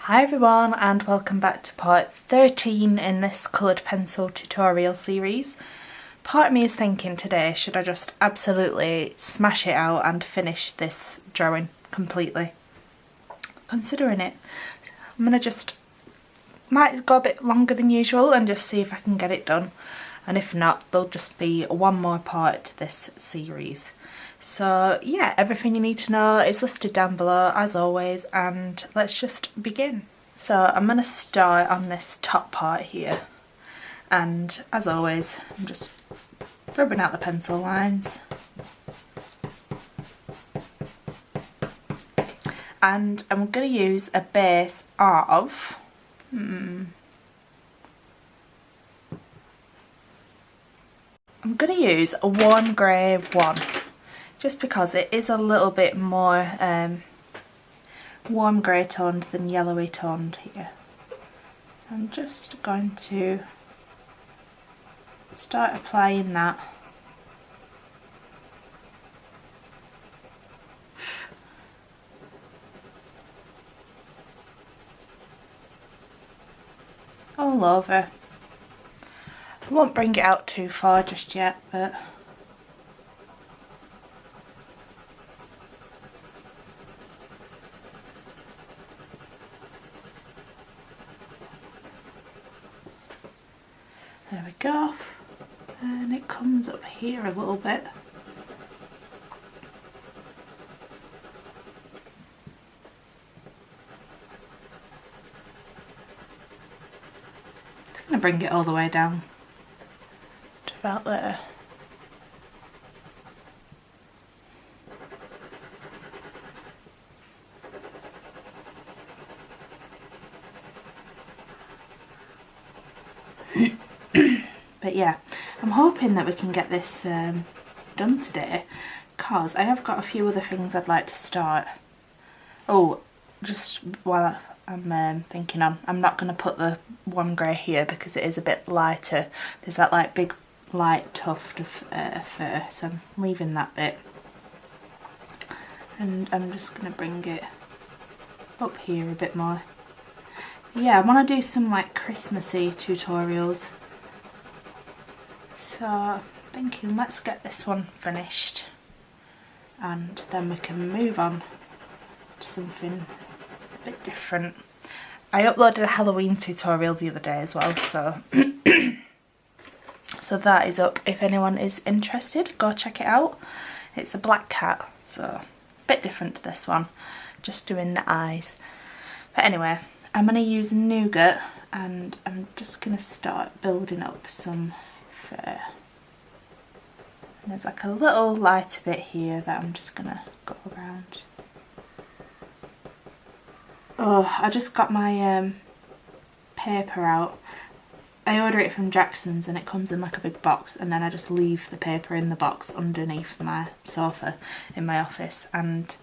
Hi everyone and welcome back to part 13 in this coloured pencil tutorial series. Part of me is thinking today, should I just absolutely smash it out and finish this drawing completely? Considering it, I'm going to might go a bit longer than usual and just see if I can get it done. And if not, there'll just be one more part to this series. So yeah, everything you need to know is listed down below as always, and let's just begin. So I'm going to start on this top part here, and as always I'm just rubbing out the pencil lines. And I'm going to use a base of I'm going to use a warm grey one, just because it is a little bit more warm grey toned than yellowy toned here. So I'm just going to start applying that. All over. I won't bring it out too far just yet, but there we go. And it comes up here a little bit. It's going to bring it all the way down to about there. But yeah, I'm hoping that we can get this done today, because I have got a few other things I'd like to start. Oh, just while I'm thinking on, I'm not going to put the warm grey here because it is a bit lighter. There's that like big light tuft of fur, so I'm leaving that bit. And I'm just going to bring it up here a bit more. Yeah, I want to do some like Christmassy tutorials. So I'm thinking let's get this one finished and then we can move on to something a bit different. I uploaded a Halloween tutorial the other day as well, so so that is up. If anyone is interested, go check it out. It's a black cat, so a bit different to this one, just doing the eyes. But anyway, I'm going to use nougat and I'm just going to start building up some fur. And there's like a little lighter bit here that I'm just going to go around. Oh, I just got my paper out. I order it from Jackson's and it comes in like a big box, and then I just leave the paper in the box underneath my sofa in my office, and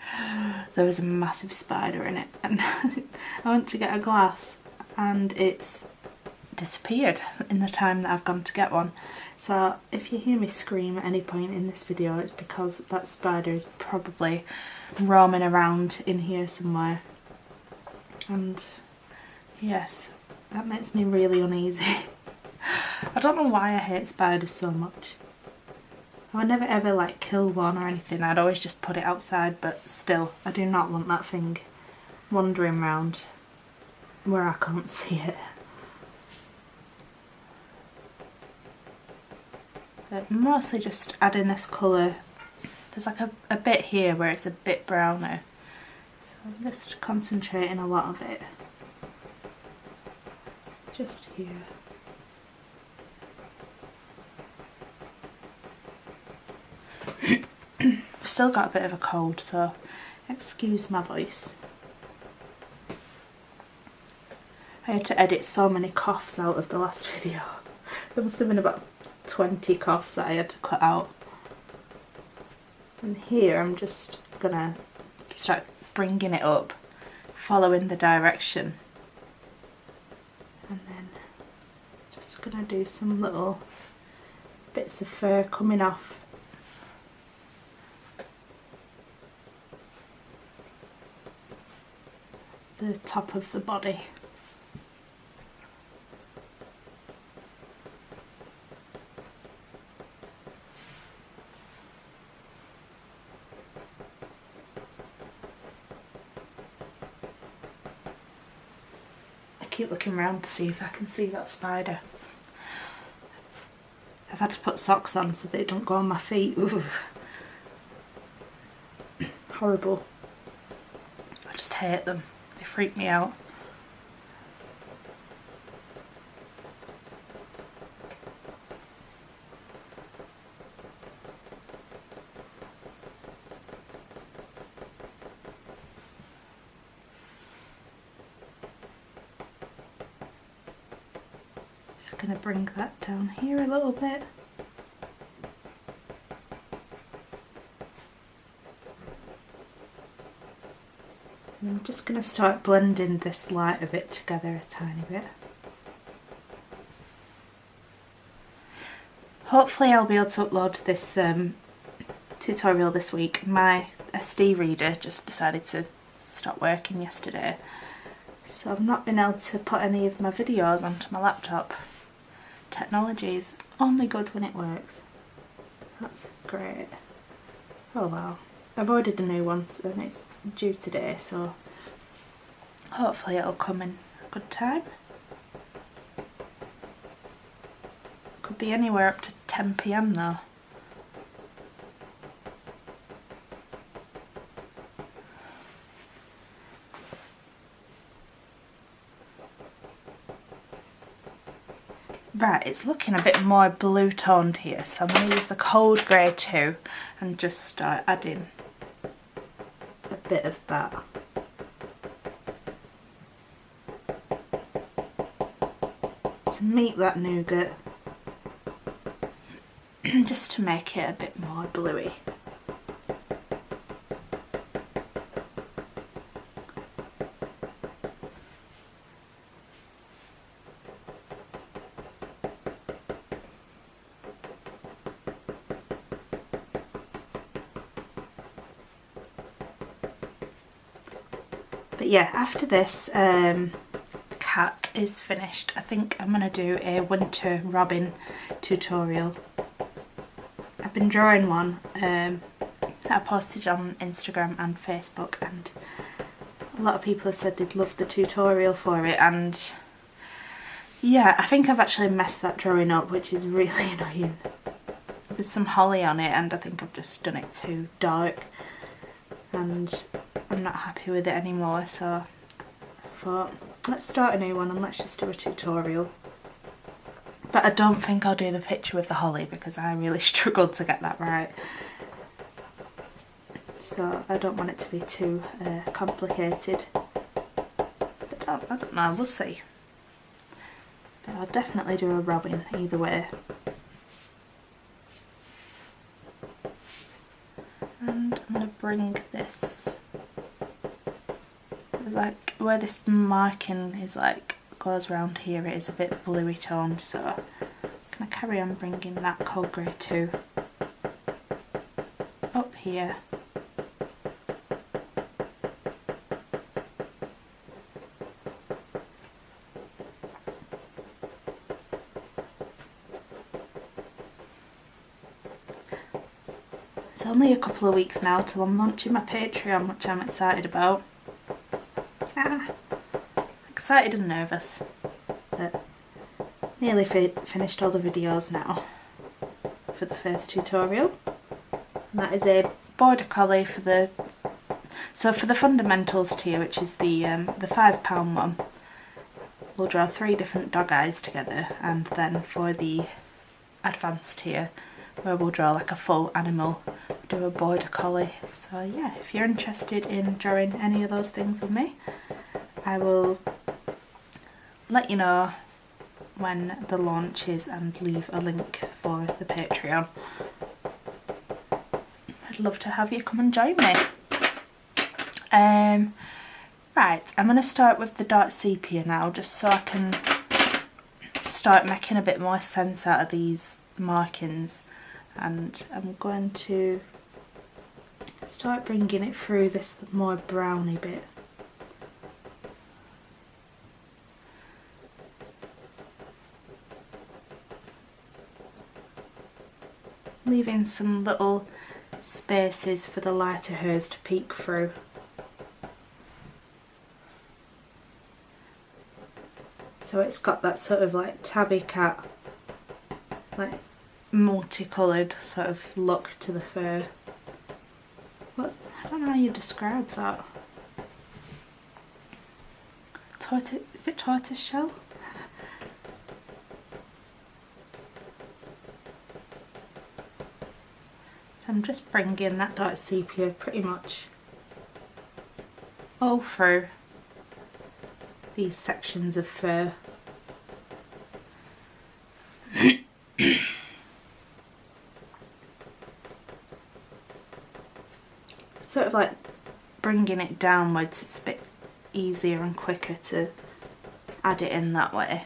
there was a massive spider in it, and I went to get a glass and it's disappeared in the time that I've gone to get one. So if you hear me scream at any point in this video, it's because that spider is probably roaming around in here somewhere. And yes, that makes me really uneasy. I don't know why I hate spiders so much. I would never ever like kill one or anything, I'd always just put it outside, but still, I do not want that thing wandering around where I can't see it. But mostly just adding this colour. There's like a bit here where it's a bit browner, so I'm just concentrating a lot of it just here. I've still got a bit of a cold, so excuse my voice. I had to edit so many coughs out of the last video. There must have been about 20 coughs that I had to cut out. And here I'm just gonna start bringing it up, following the direction. And then just gonna do some little bits of fur coming off. the top of the body. I keep looking around to see if I can see that spider. I've had to put socks on so they don't go on my feet. Ooh. Horrible. I just hate them. They freak me out. Just going to bring that down here a little bit. I'm just going to start blending this light a bit together a tiny bit. Hopefully I'll be able to upload this tutorial this week. My SD reader just decided to stop working yesterday, so I've not been able to put any of my videos onto my laptop. Technology is only good when it works. That's great. Oh wow. I've ordered a new one and it's due today, so hopefully it'll come in a good time. Could be anywhere up to 10 PM though. Right, it's looking a bit more blue toned here, so I'm going to use the cold grey too and just start adding a bit of that. To meet that nougat, just to make it a bit more bluey. But yeah, after this cat is finished, I think I'm going to do a winter robin tutorial. I've been drawing one that I posted on Instagram and Facebook, and a lot of people have said they'd love the tutorial for it, and yeah, I think I've actually messed that drawing up, which is really annoying. There's some holly on it and I think I've just done it too dark and I'm not happy with it anymore, so I thought let's start a new one and let's just do a tutorial. But I don't think I'll do the picture with the holly because I really struggled to get that right. So I don't want it to be too complicated. But I don't know, we'll see. But I'll definitely do a robin either way. And I'm going to bring this, like where this marking is like goes around here, it is a bit bluey toned, so I'm going to carry on bringing that cold grey too up here. It's only a couple of weeks now till I'm launching my Patreon, which I'm excited about. Excited and nervous, but nearly finished all the videos now for the first tutorial. And that is a border collie for the fundamentals tier, which is the £5 one. We'll draw 3 different dog eyes together, and then for the advanced tier, where we'll draw like a full animal, do a border collie. So yeah, if you're interested in drawing any of those things with me, I will let you know when the launch is and leave a link for the Patreon. I'd love to have you come and join me. Right, I'm going to start with the dark sepia now, just so I can start making a bit more sense out of these markings. And I'm going to start bringing it through this more browny bit. leaving some little spaces for the lighter hairs to peek through. So it's got that sort of like tabby cat, like multicoloured sort of look to the fur. What, I don't know how you describe that. Is it tortoise shell? So I'm just bringing that dark sepia pretty much all through these sections of fur. Sort of like bringing it downwards, it's a bit easier and quicker to add it in that way.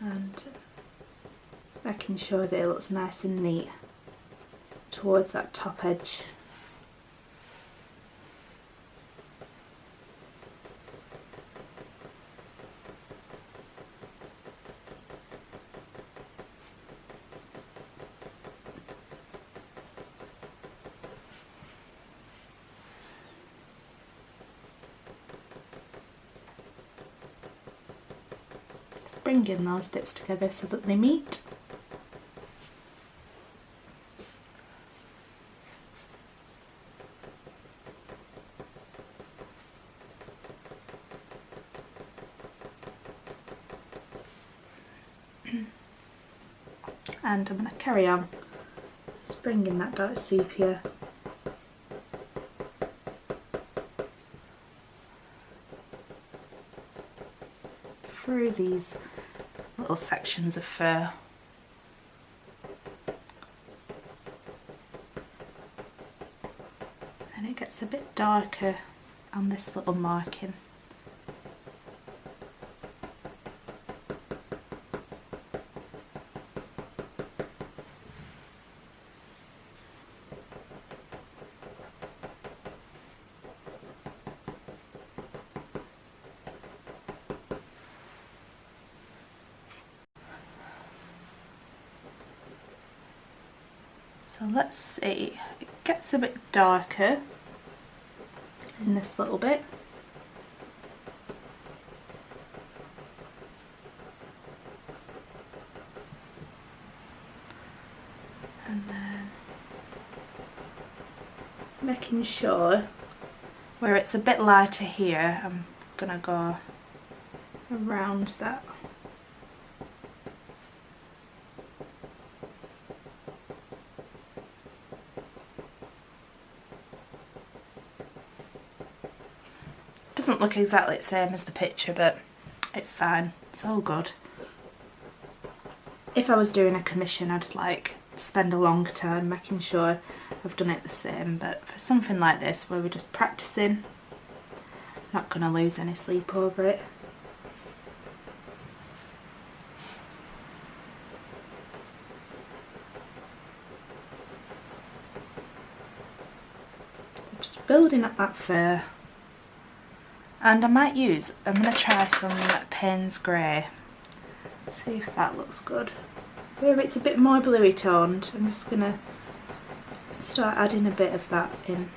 And making sure that it looks nice and neat towards that top edge. Just bringing those bits together so that they meet. And I'm going to carry on just bringing that dark sepia through these little sections of fur. And it gets a bit darker on this little marking. So let's see, it gets a bit darker in this little bit. And then making sure where it's a bit lighter here, I'm gonna go around that. Doesn't look exactly the same as the picture, but it's fine, it's all good. If I was doing a commission, I'd like spend a long time making sure I've done it the same, but for something like this where we're just practicing, I'm not going to lose any sleep over it. Just building up that fur. And I might use, I'm going to try some Payne's Grey, see if that looks good. Where it's a bit more bluey toned, I'm just going to start adding a bit of that in.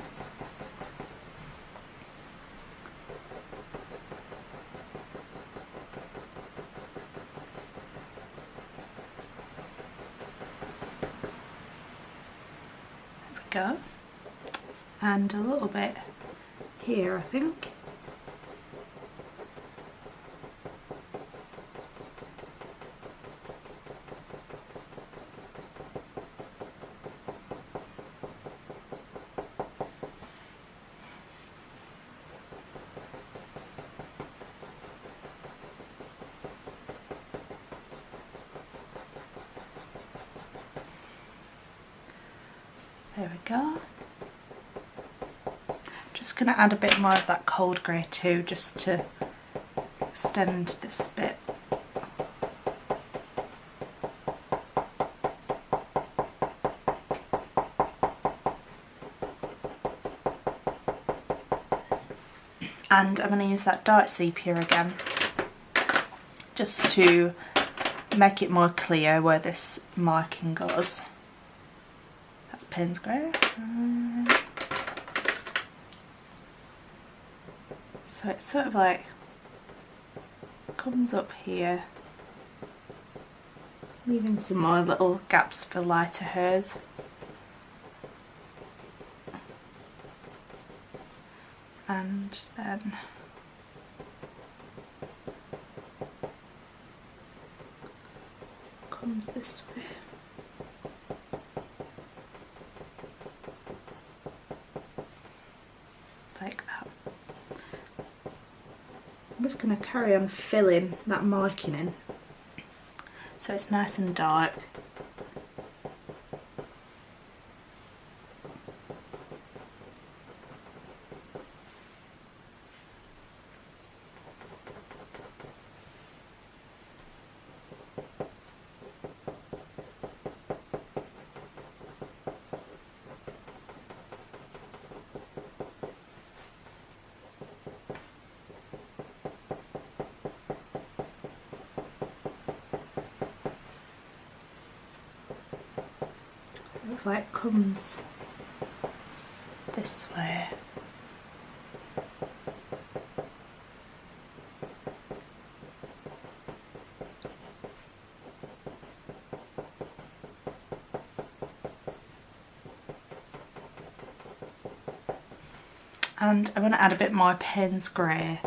There we go. And a little bit here, I think. There we go. Just going to add a bit more of that cold grey too, just to extend this bit. And I'm going to use that dark sepia again, just to make it more clear where this marking goes. That's Payne's Grey. So it sort of like comes up here, leaving some more little gaps for lighter hairs. And then comes this way. Like that. I'm just going to carry on filling that marking in so it's nice and dark. It like comes this way. And I'm going to add a bit more Payne's Grey.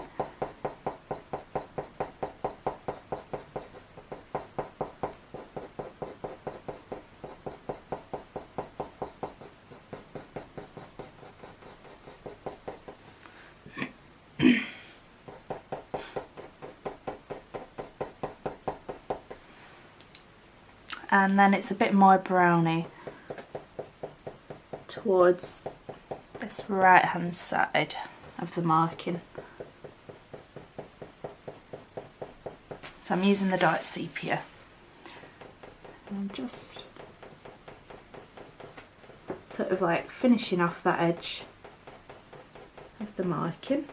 And then it's a bit more browny towards this right hand side of the marking. So I'm using the dark sepia. And I'm just sort of like finishing off that edge of the marking.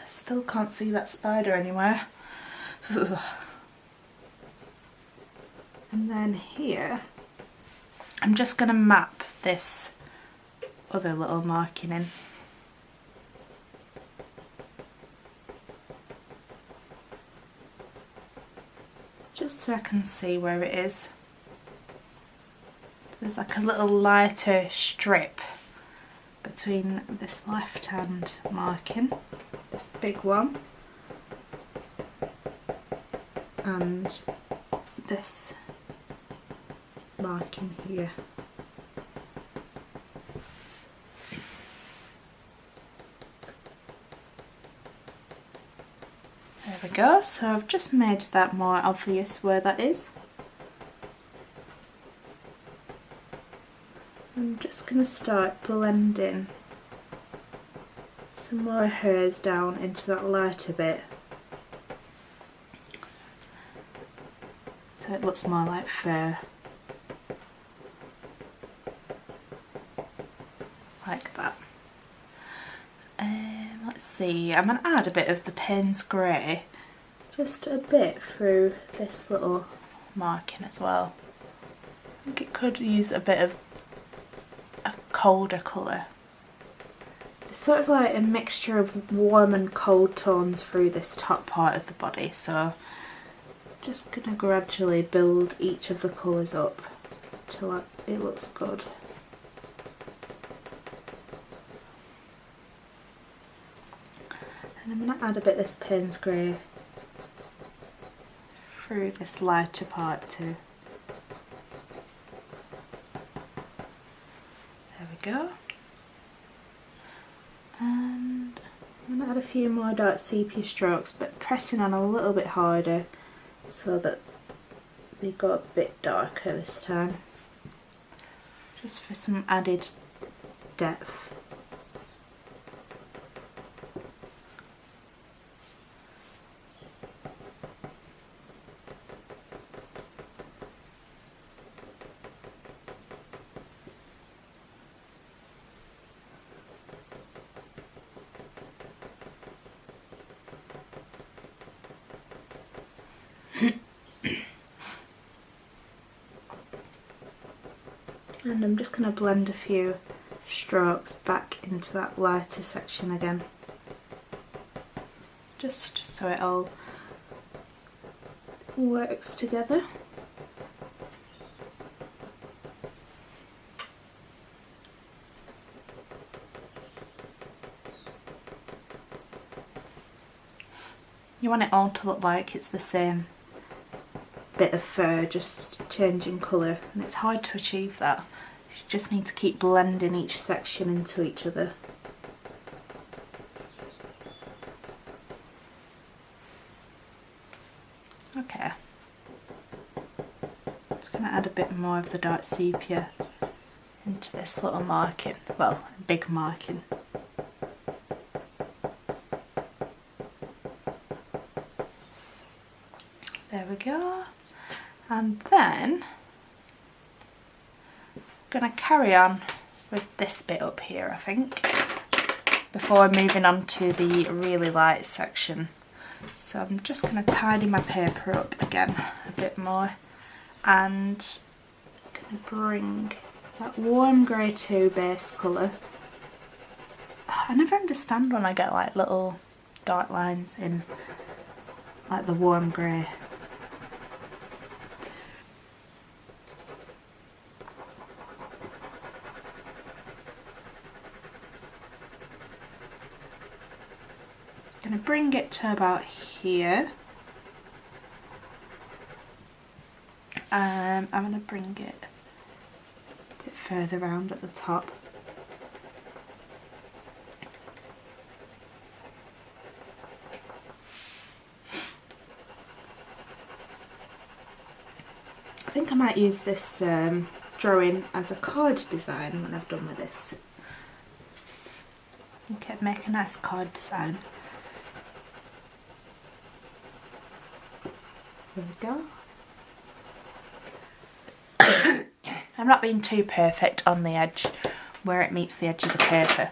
Still can't see that spider anywhere. And then here, I'm just going to map this other little marking in. Just so I can see where it is. There's like a little lighter strip between this left hand marking, this big one, and this marking here. There we go, so I've just made that more obvious where that is. I'm just going to start blending some more hairs down into that lighter bit so it looks more like fur. Like that. Let's see, I'm going to add a bit of the Payne's Grey, just a bit through this little marking as well. I think it could use a bit of a colder colour. It's sort of like a mixture of warm and cold tones through this top part of the body, so I'm just going to gradually build each of the colours up till it looks good. And I'm going to add a bit of this Payne's Grey through this lighter part too. There we go. And I'm going to add a few more dark sepia strokes, but pressing on a little bit harder so that they go a bit darker this time, just for some added depth. And I'm just going to blend a few strokes back into that lighter section again, just so it all works together. You want it all to look like it's the same bit of fur, just changing colour, and it's hard to achieve that. You just need to keep blending each section into each other. Okay, just going to add a bit more of the dark sepia into this little marking, well, big marking. There we go. And then I'm going to carry on with this bit up here, I think, before moving on to the really light section. So I'm just going to tidy my paper up again a bit more, and I'm going to bring that warm grey 2 base colour. I never understand when I get like little dark lines in like the warm grey. I'm going to bring it to about here. I'm going to bring it a bit further round at the top. I think I might use this drawing as a card design when I've done with this. Okay, make a nice card design. There we go. I'm not being too perfect on the edge where it meets the edge of the paper.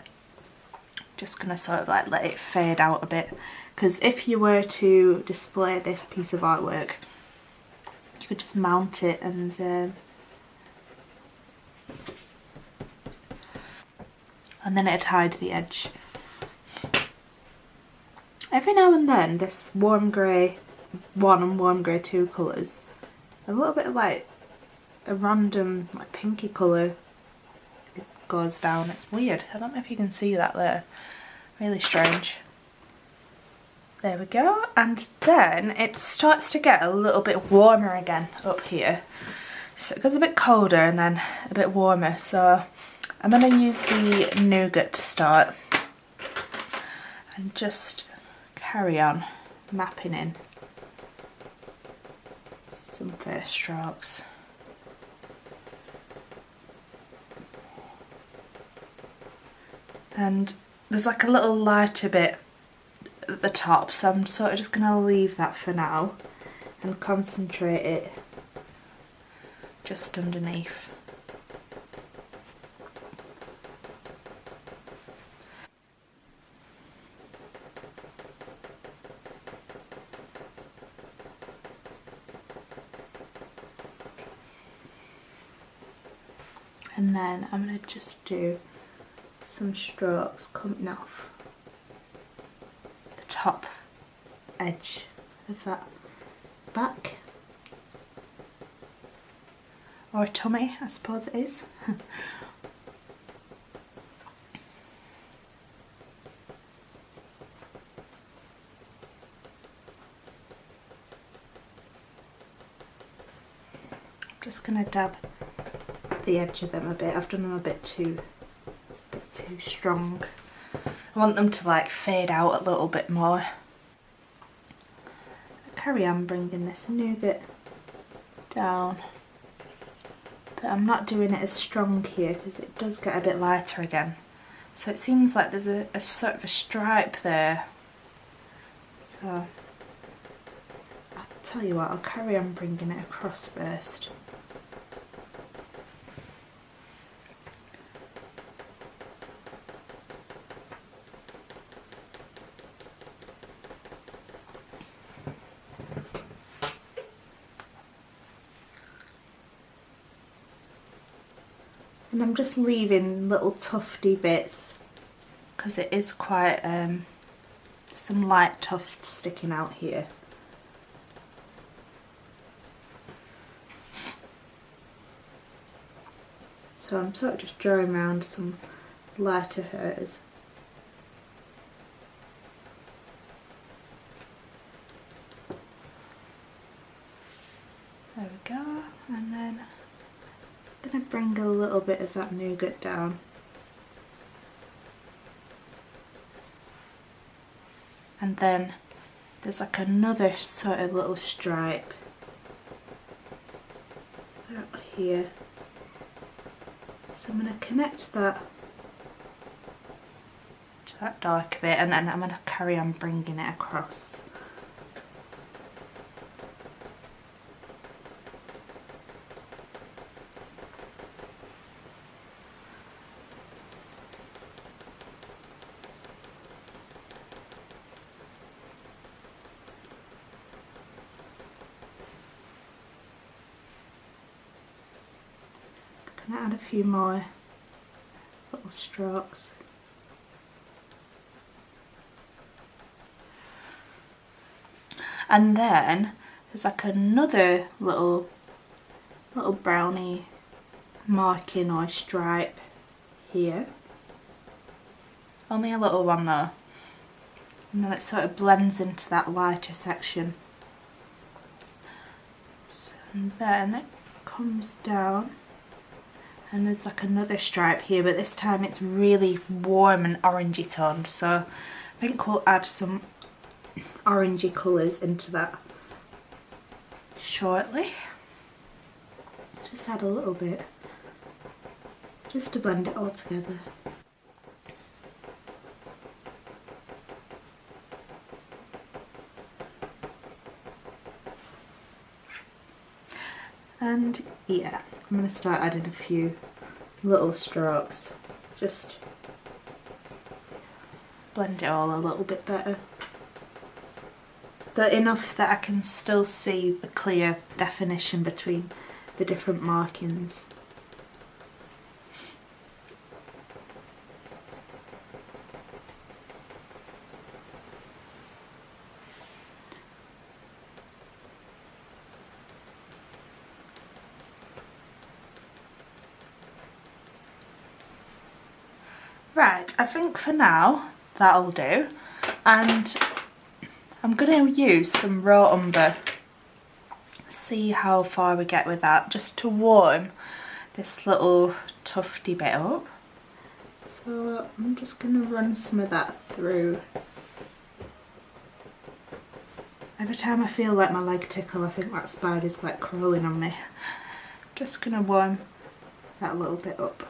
Just gonna sort of like let it fade out a bit, because if you were to display this piece of artwork, you could just mount it and then it'd hide the edge. Every now and then this warm grey 1 and warm grey 2 colours, a little bit of like a random like pinky colour, it goes down. It's weird. I don't know if you can see that there. Really strange. There we go. And then it starts to get a little bit warmer again up here. So it goes a bit colder and then a bit warmer. So I'm going to use the nougat to start and just carry on mapping in some first strokes. And there's like a little lighter bit at the top, so I'm sort of just going to leave that for now and concentrate it just underneath. And then I'm going to just do some strokes coming off the top edge of that back, or a tummy, I suppose it is. I'm just going to dab the edge of them a bit. I've done them a bit too strong. I want them to like fade out a little bit more. Carry on bringing this nougat down, but I'm not doing it as strong here because it does get a bit lighter again. So it seems like there's a sort of a stripe there. So I'll tell you what, I'll carry on bringing it across first. And I'm just leaving little tufty bits because it is quite some light tufts sticking out here. So I'm sort of just drawing around some lighter hairs. There we go, and then I'm going to bring a little bit of that nougat down. And then there's like another sort of little stripe out here. So I'm going to connect that to that dark bit, and then I'm going to carry on bringing it across. Add a few more little strokes. And then there's like another little brownie marking or stripe here. Only a little one though. And then it sort of blends into that lighter section. So, and then it comes down. And there's like another stripe here, but this time it's really warm and orangey toned, so I think we'll add some orangey colours into that shortly. Just add a little bit, just to blend it all together. And yeah, I'm going to start adding a few little strokes, just blend it all a little bit better. But enough that I can still see the clear definition between the different markings. Right, I think for now that'll do, and I'm going to use some raw umber, see how far we get with that, just to warm this little tufty bit up. So I'm just going to run some of that through. Every time I feel like my leg tickle, I think that spider's like crawling on me. Just going to warm that little bit up.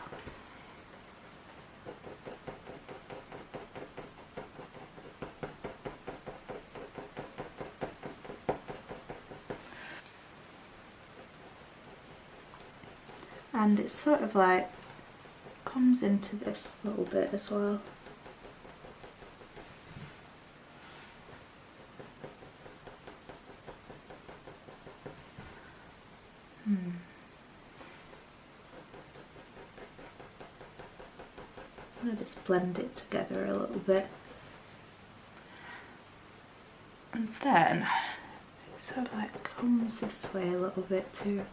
And it sort of like comes into this little bit as well. I'm going to just blend it together a little bit. And then it sort of like comes this way a little bit too.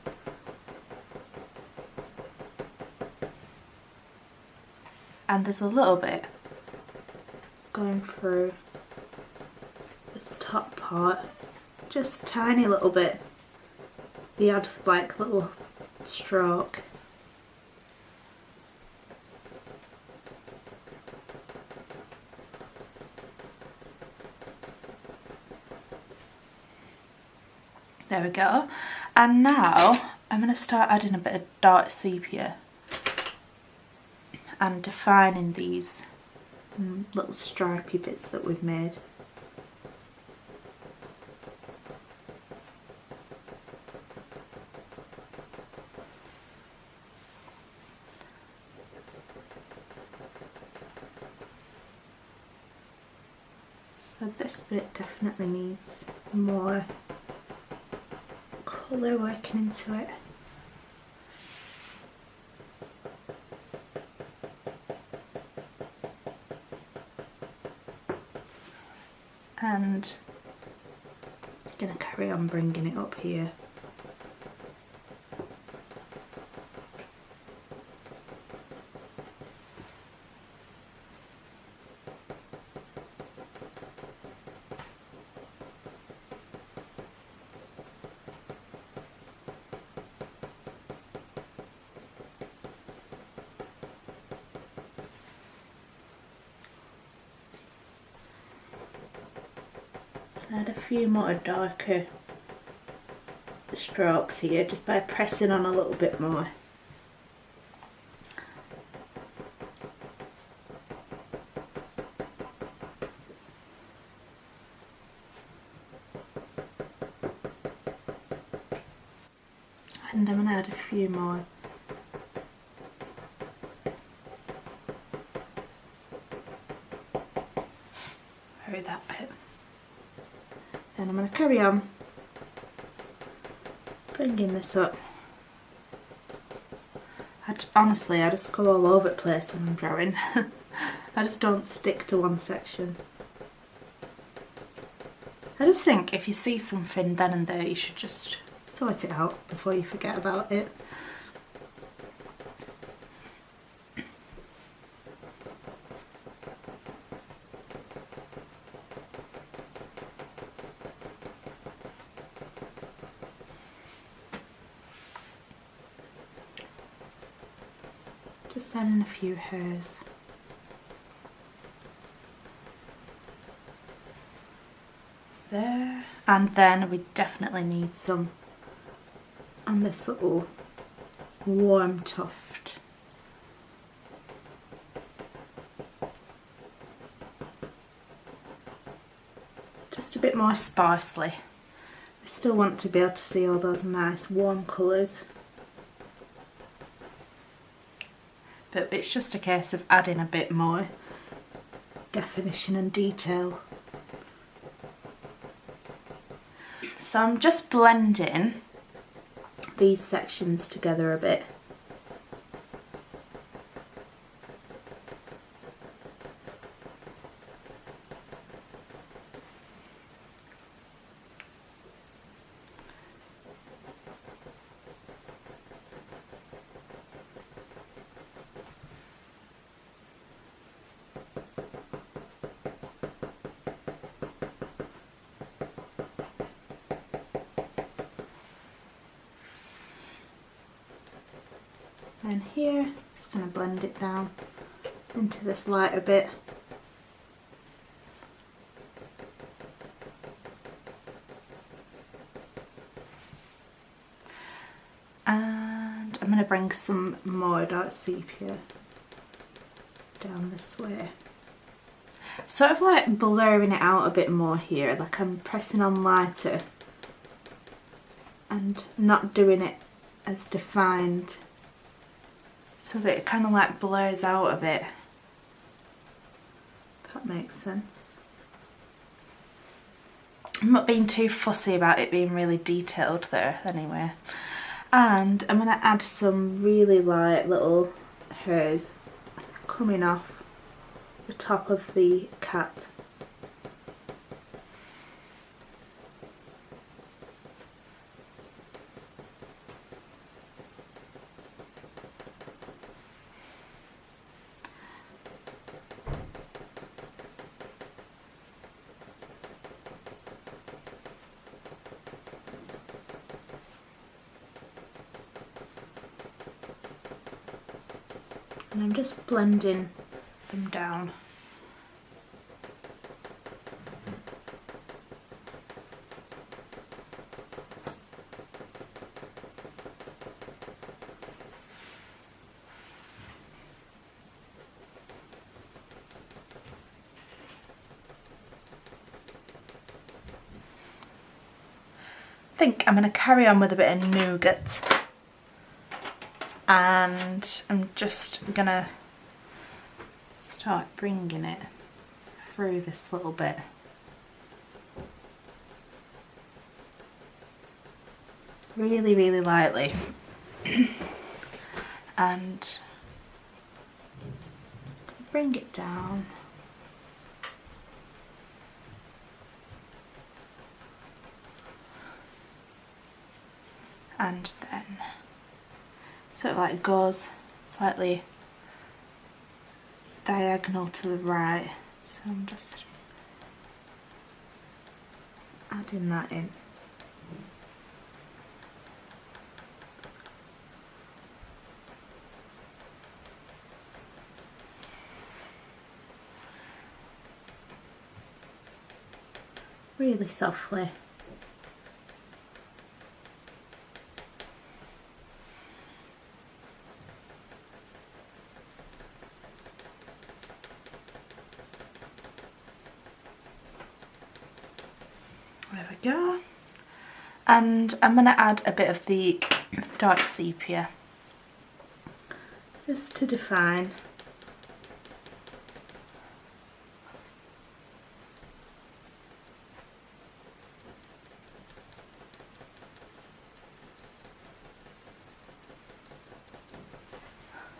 And there's a little bit going through this top part, just a tiny little bit, the odd like little stroke. There we go. And now I'm going to start adding a bit of dark sepia and defining these little stripy bits that we've made. So this bit definitely needs more colour working into it. and I'm going to carry on bringing it up here. Add a few more darker strokes here just by pressing on a little bit more. And I'm going to add a few more. Through that bit. And I'm going to carry on bringing this up. Honestly, I just go all over the place when I'm drawing. I just don't stick to one section. I just think if you see something then and there, you should just sort it out before you forget about it. Just adding a few hairs. There. And then we definitely need some on this little warm tuft. Just a bit more sparsely. I still want to be able to see all those nice warm colours. But it's just a case of adding a bit more definition and detail. So I'm just blending these sections together a bit. And here, just going to blend it down into this lighter bit. And I'm going to bring some more dark sepia down this way. Sort of like blurring it out a bit more here, like I'm pressing on lighter and not doing it as defined, so that it kind of like blurs out a bit, if that makes sense. I'm not being too fussy about it being really detailed there anyway. And I'm going to add some really light little hairs coming off the top of the cat. And I'm just blending them down. I think I'm going to carry on with a bit of nougat. And I'm just gonna start bringing it through this little bit. Really, really lightly. And bring it down. and then sort of like goes slightly diagonal to the right, so I'm just adding that in. Really softly. There we go. And I'm going to add a bit of the dark sepia just to define.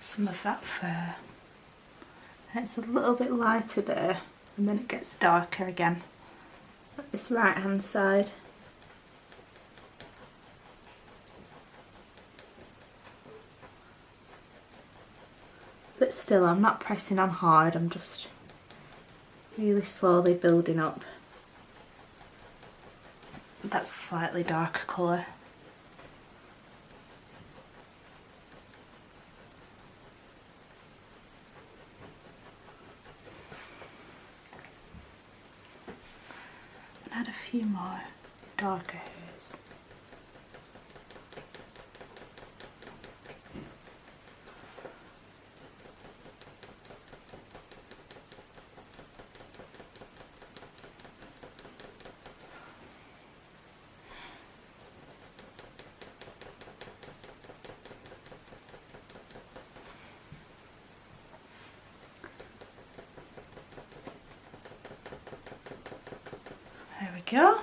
Some of that fur. And it's a little bit lighter there, and then it gets darker again at this right hand side. But still, I'm not pressing on hard, I'm just really slowly building up that slightly darker colour. Add a few more darker hairs. There we go.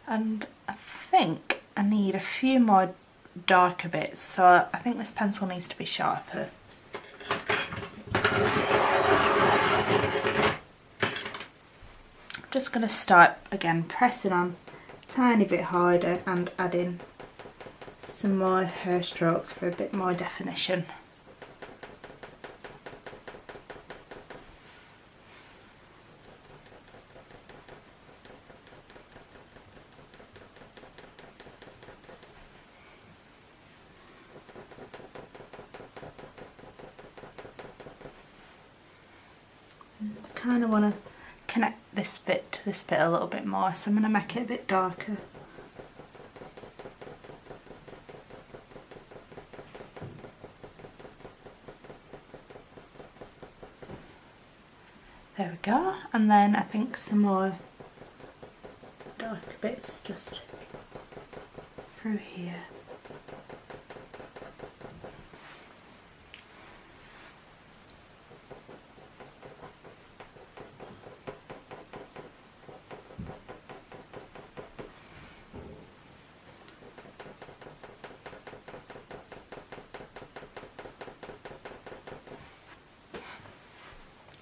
And I think I need a few more darker bits, so I think this pencil needs to be sharper. I'm just going to start again pressing on a tiny bit harder and adding some more hair strokes for a bit more definition. I kind of want to connect this bit to this bit a little bit more, so I'm going to make it a bit darker. There we go, and then I think some more darker bits just through here.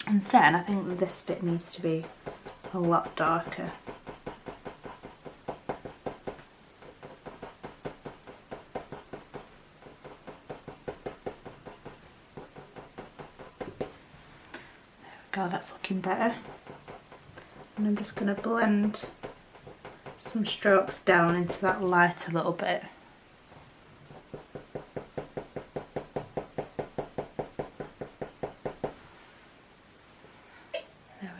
And then I think this bit needs to be a lot darker. There we go, that's looking better. And I'm just going to blend some strokes down into that light a little bit.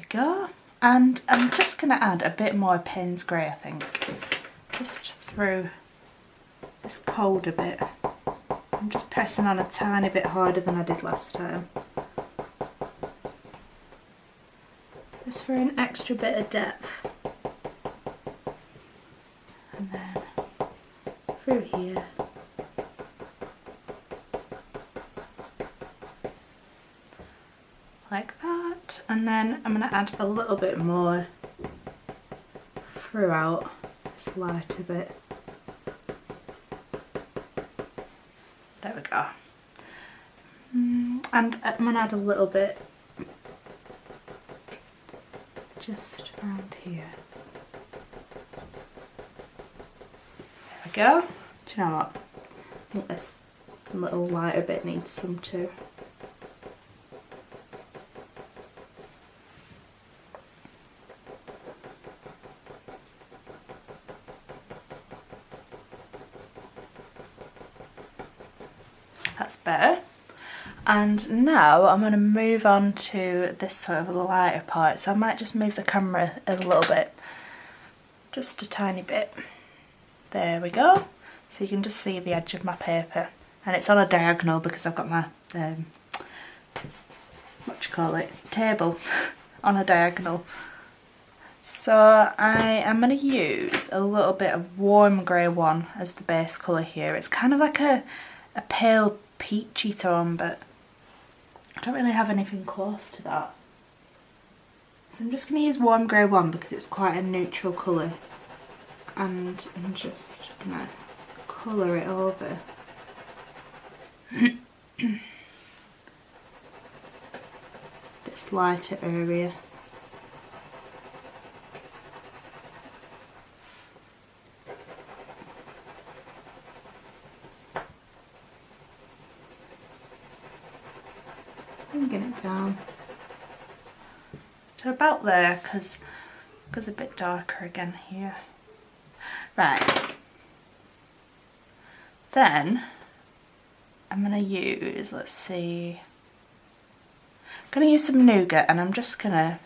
Go, and I'm just going to add a bit more Payne's Grey, I think, just through this colder bit. I'm just pressing on a tiny bit harder than I did last time, just for an extra bit of depth, and then through here. Like that, and then I'm going to add a little bit more throughout this lighter bit. There we go. And I'm going to add a little bit just around here. There we go. Do you know what? I think this little lighter bit needs some too. That's better. And now I'm going to move on to this sort of lighter part, so I might just move the camera a little bit, just a tiny bit. There we go. So you can just see the edge of my paper, and it's on a diagonal because I've got my table on a diagonal. So I am going to use a little bit of warm grey one as the base colour here. It's kind of like a pale peachy tone, but I don't really have anything close to that. So I'm just going to use warm grey one because it's quite a neutral colour, and I'm just going to colour it over. This lighter area. Bringing it down to about there, because it goes a bit darker again here. Right, then I'm going to use, let's see, I'm going to use some nougat, and I'm just going to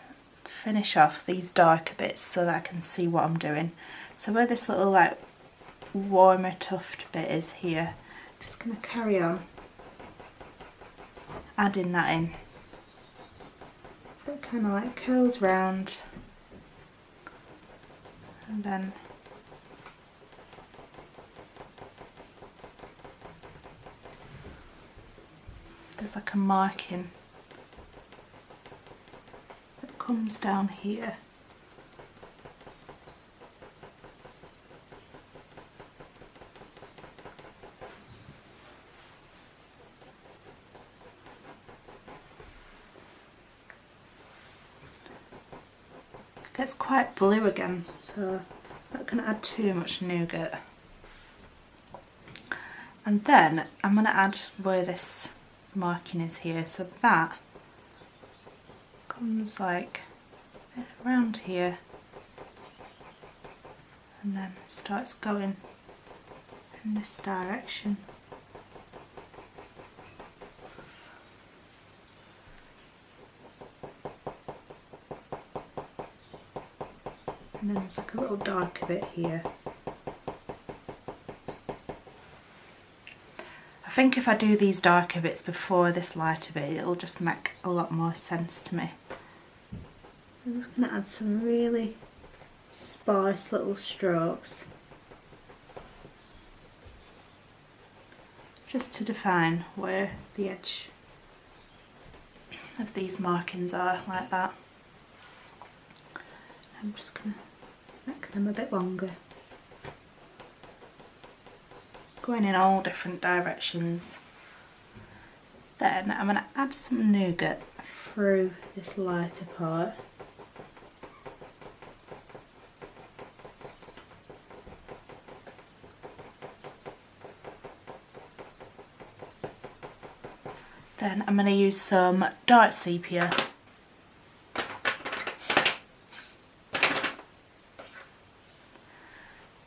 finish off these darker bits so that I can see what I'm doing. So where this little like warmer tuft bit is here, I'm just going to carry on adding that in. So it kind of like curls round, and then there's like a marking that comes down here. It's quite blue again, so I'm not going to add too much nougat. And then I'm going to add where this marking is here, so that comes like around here and then starts going in this direction. And then there's like a little darker bit here. I think if I do these darker bits before this lighter bit, it'll just make a lot more sense to me. I'm just going to add some really sparse little strokes, just to define where the edge of these markings are, like that. I'm just going to make them a bit longer, going in all different directions. Then I'm going to add some nougat through this lighter part. Then I'm going to use some dark sepia.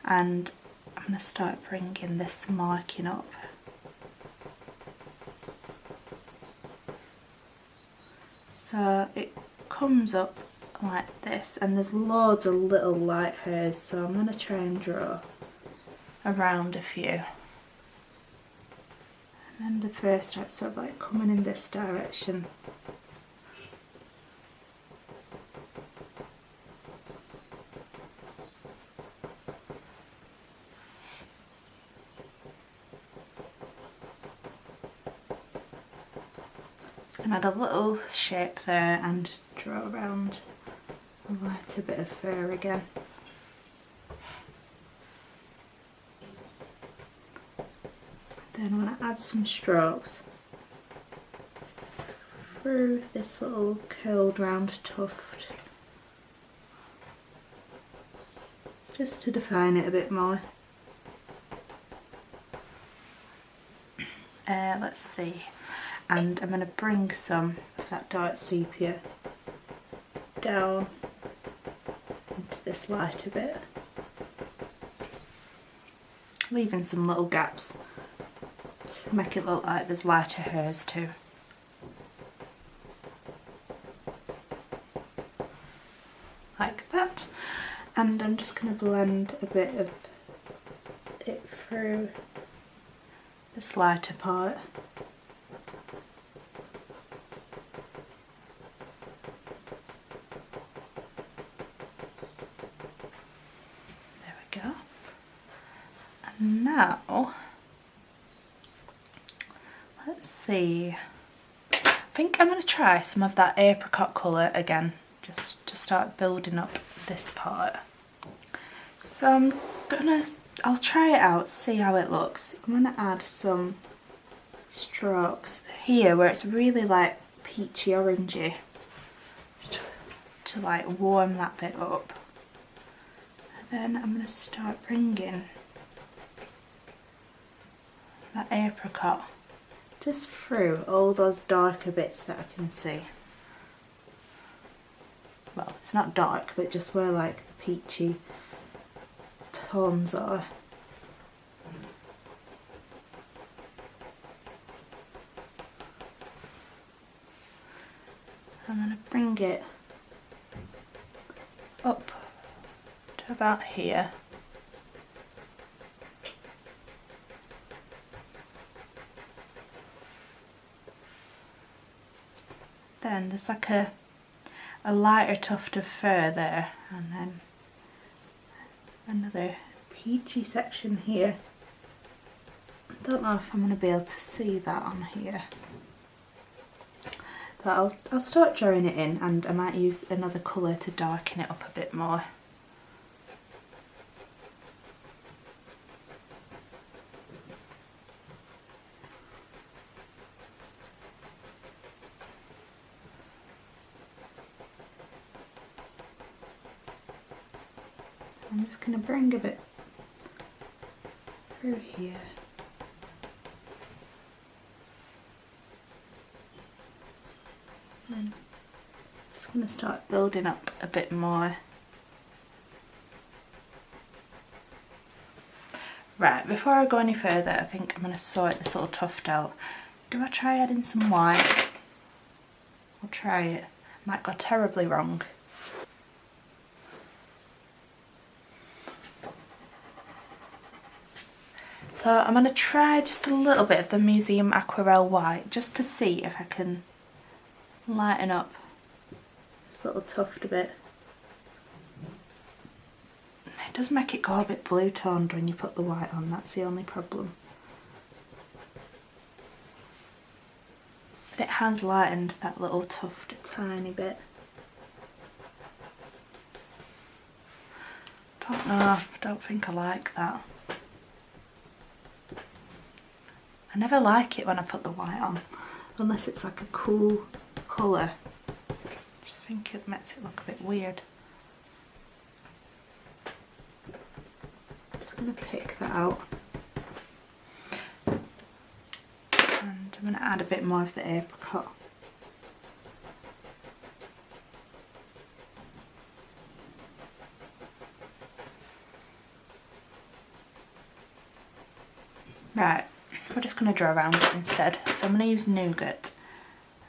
And I'm going to start bringing this marking up. So it comes up like this, and there's loads of little light hairs, so I'm going to try and draw around a few. And then the first starts sort of like coming in this direction. And add a little shape there and draw around a lighter bit of fur again. Then I want to add some strokes through this little curled round tuft, just to define it a bit more. let's see, and I'm going to bring some of that dark sepia down into this lighter bit, leaving some little gaps to make it look like there's lighter hairs too. Like that. And I'm just going to blend a bit of it through this lighter part. There we go. And now, let's see, I think I'm going to try some of that apricot colour again, just to start building up this part. So I'll try it out, see how it looks. I'm going to add some strokes here where it's really like peachy orangey to like warm that bit up. And then I'm going to start bringing that apricot just through all those darker bits that I can see. Well, it's not dark, but just where like the peachy tones are. I'm going to bring it up to about here. Then there's like a lighter tuft of fur there, and then another peachy section here. I don't know if I'm going to be able to see that on here, but I'll start drawing it in, and I might use another colour to darken it up a bit more. I'm just going to bring a bit through here. And just going to start building up a bit more. Right, before I go any further, I think I'm going to sort this little tuft out. Do I try adding some white? I'll try it. Might go terribly wrong. So I'm going to try just a little bit of the Museum Aquarelle White, just to see if I can lighten up this little tuft a bit. It does make it go a bit blue toned when you put the white on, that's the only problem. But it has lightened that little tuft a tiny bit. Don't know, I don't think I like that. I never like it when I put the white on, unless it's like a cool colour. I just think it makes it look a bit weird. I'm just going to pick that out. And I'm going to add a bit more of the apricot. Right. We're just going to draw around it instead. So I'm going to use nougat,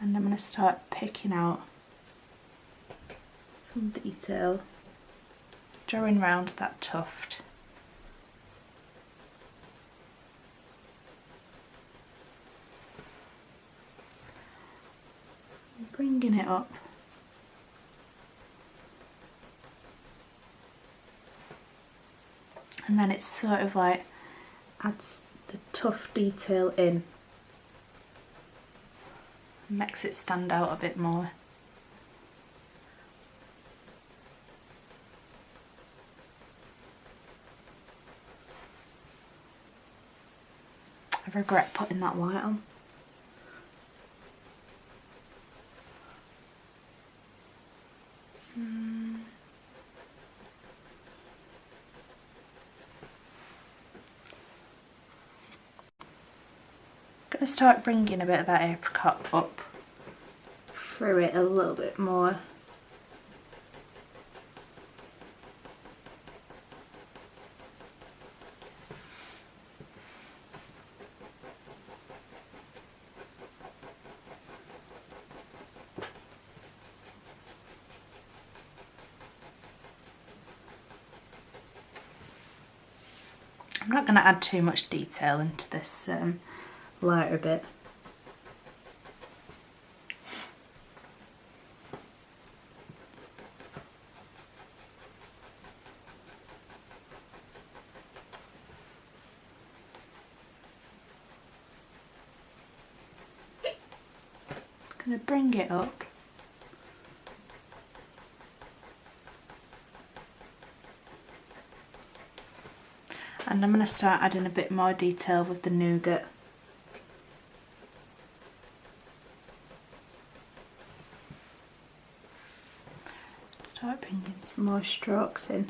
and I'm going to start picking out some detail, drawing around that tuft. And bringing it up. And then it's sort of like adds the tuft detail in, makes it stand out a bit more. I regret putting that white on. going to start bringing a bit of that apricot up through it a little bit more. I'm not going to add too much detail into this lighter bit. I'm going to bring it up. And I'm going to start adding a bit more detail with the nougat. Start bringing some more strokes in.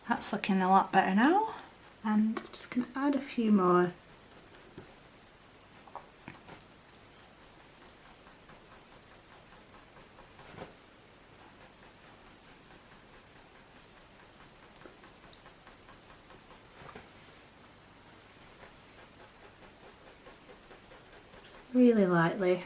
That's looking a lot better now, and I'm just going to add a few more. Just really lightly.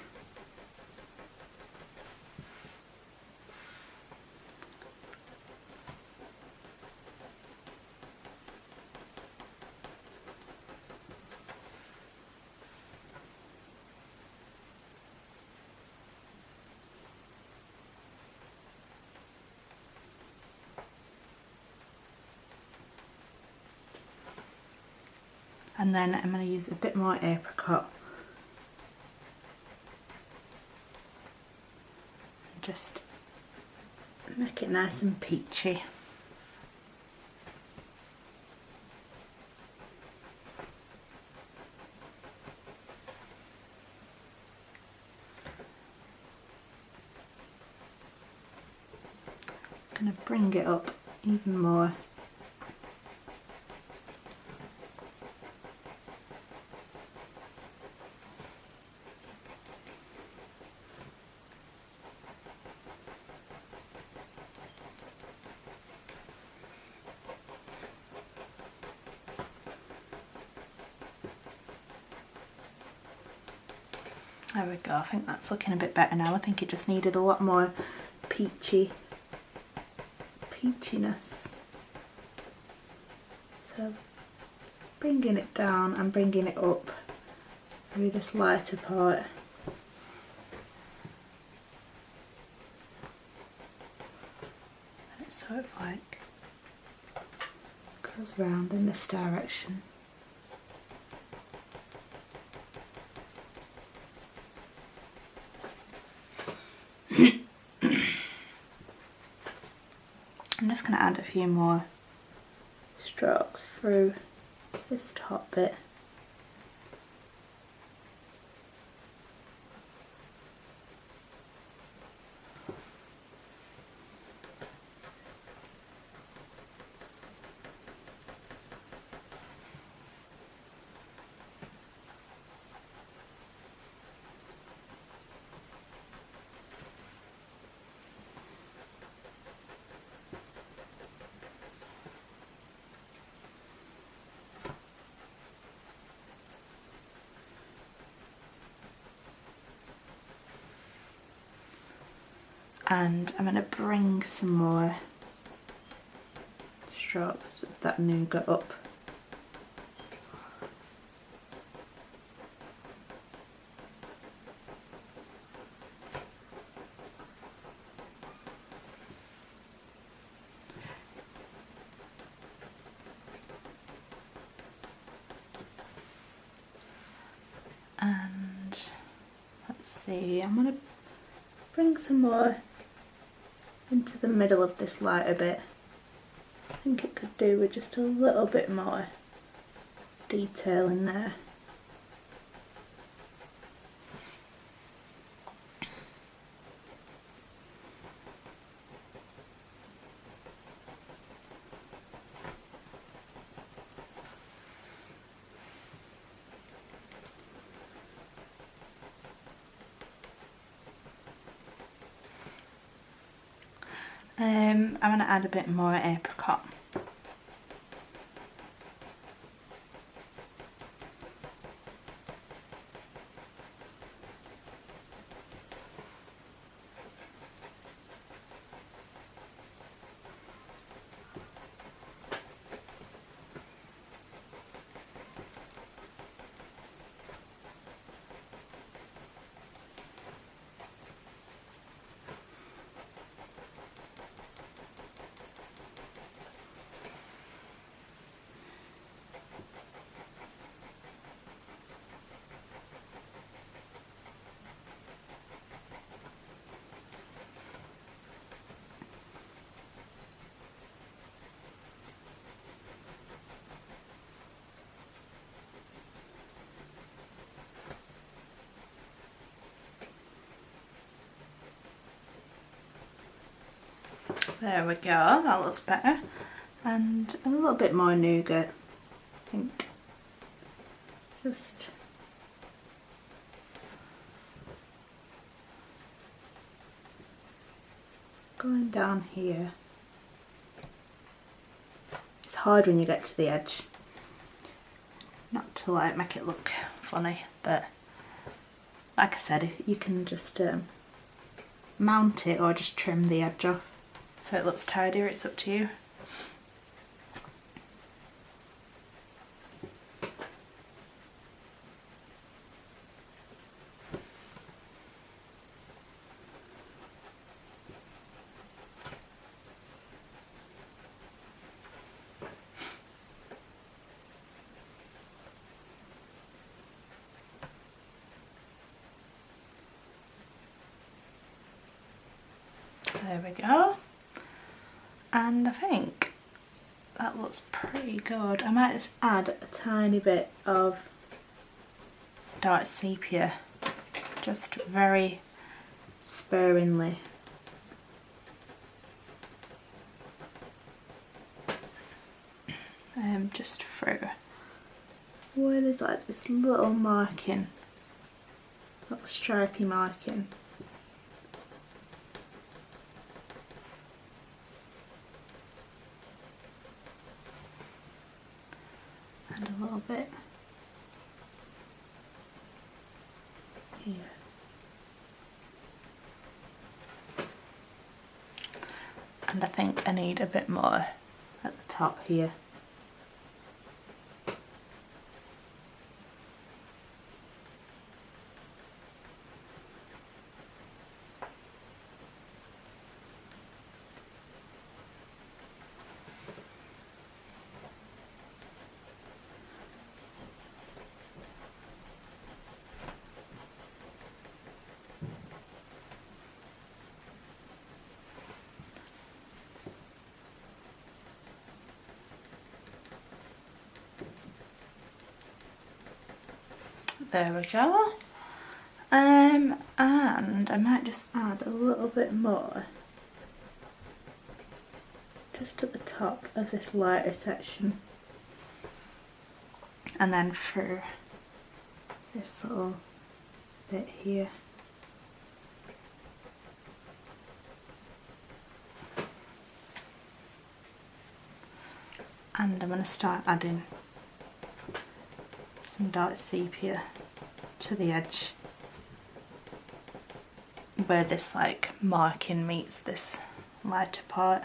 And then I'm going to use a bit more apricot. Just make it nice and peachy. I'm going to bring it up even more. There we go, I think that's looking a bit better now. I think it just needed a lot more peachiness. So bringing it down and bringing it up through this lighter part. It sort of like goes round in this direction. I'm just going to add a few more strokes through this top bit. And I'm going to bring some more strokes with that nougat up. And let's see, I'm going to bring some more into the middle of this lighter bit. I think it could do with just a little bit more detail in there. I'm going to add a bit more apricot. There we go, that looks better. And a little bit more nougat, I think. Just going down here. It's hard when you get to the edge. Not to like make it look funny, but like I said, you can just mount it or just trim the edge off so it looks tidier. It's up to you. There we go, and I think that looks pretty good. I might just add a tiny bit of dark sepia, just very sparingly. Just through where there's like this little marking, little stripy marking. And a little bit here. And I think I need a bit more at the top here. There we go. And I might just add a little bit more just at the top of this lighter section, and then through this little bit here. And I'm going to start adding some dark sepia to the edge where this like marking meets this lighter part.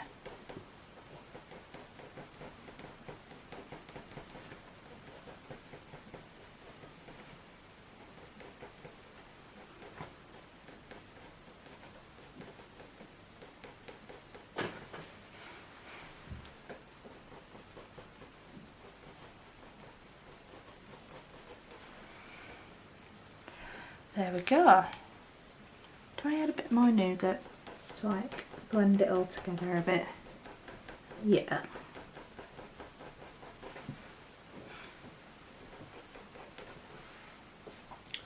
There we go. Do I add a bit more nougat just to like blend it all together a bit. Yeah.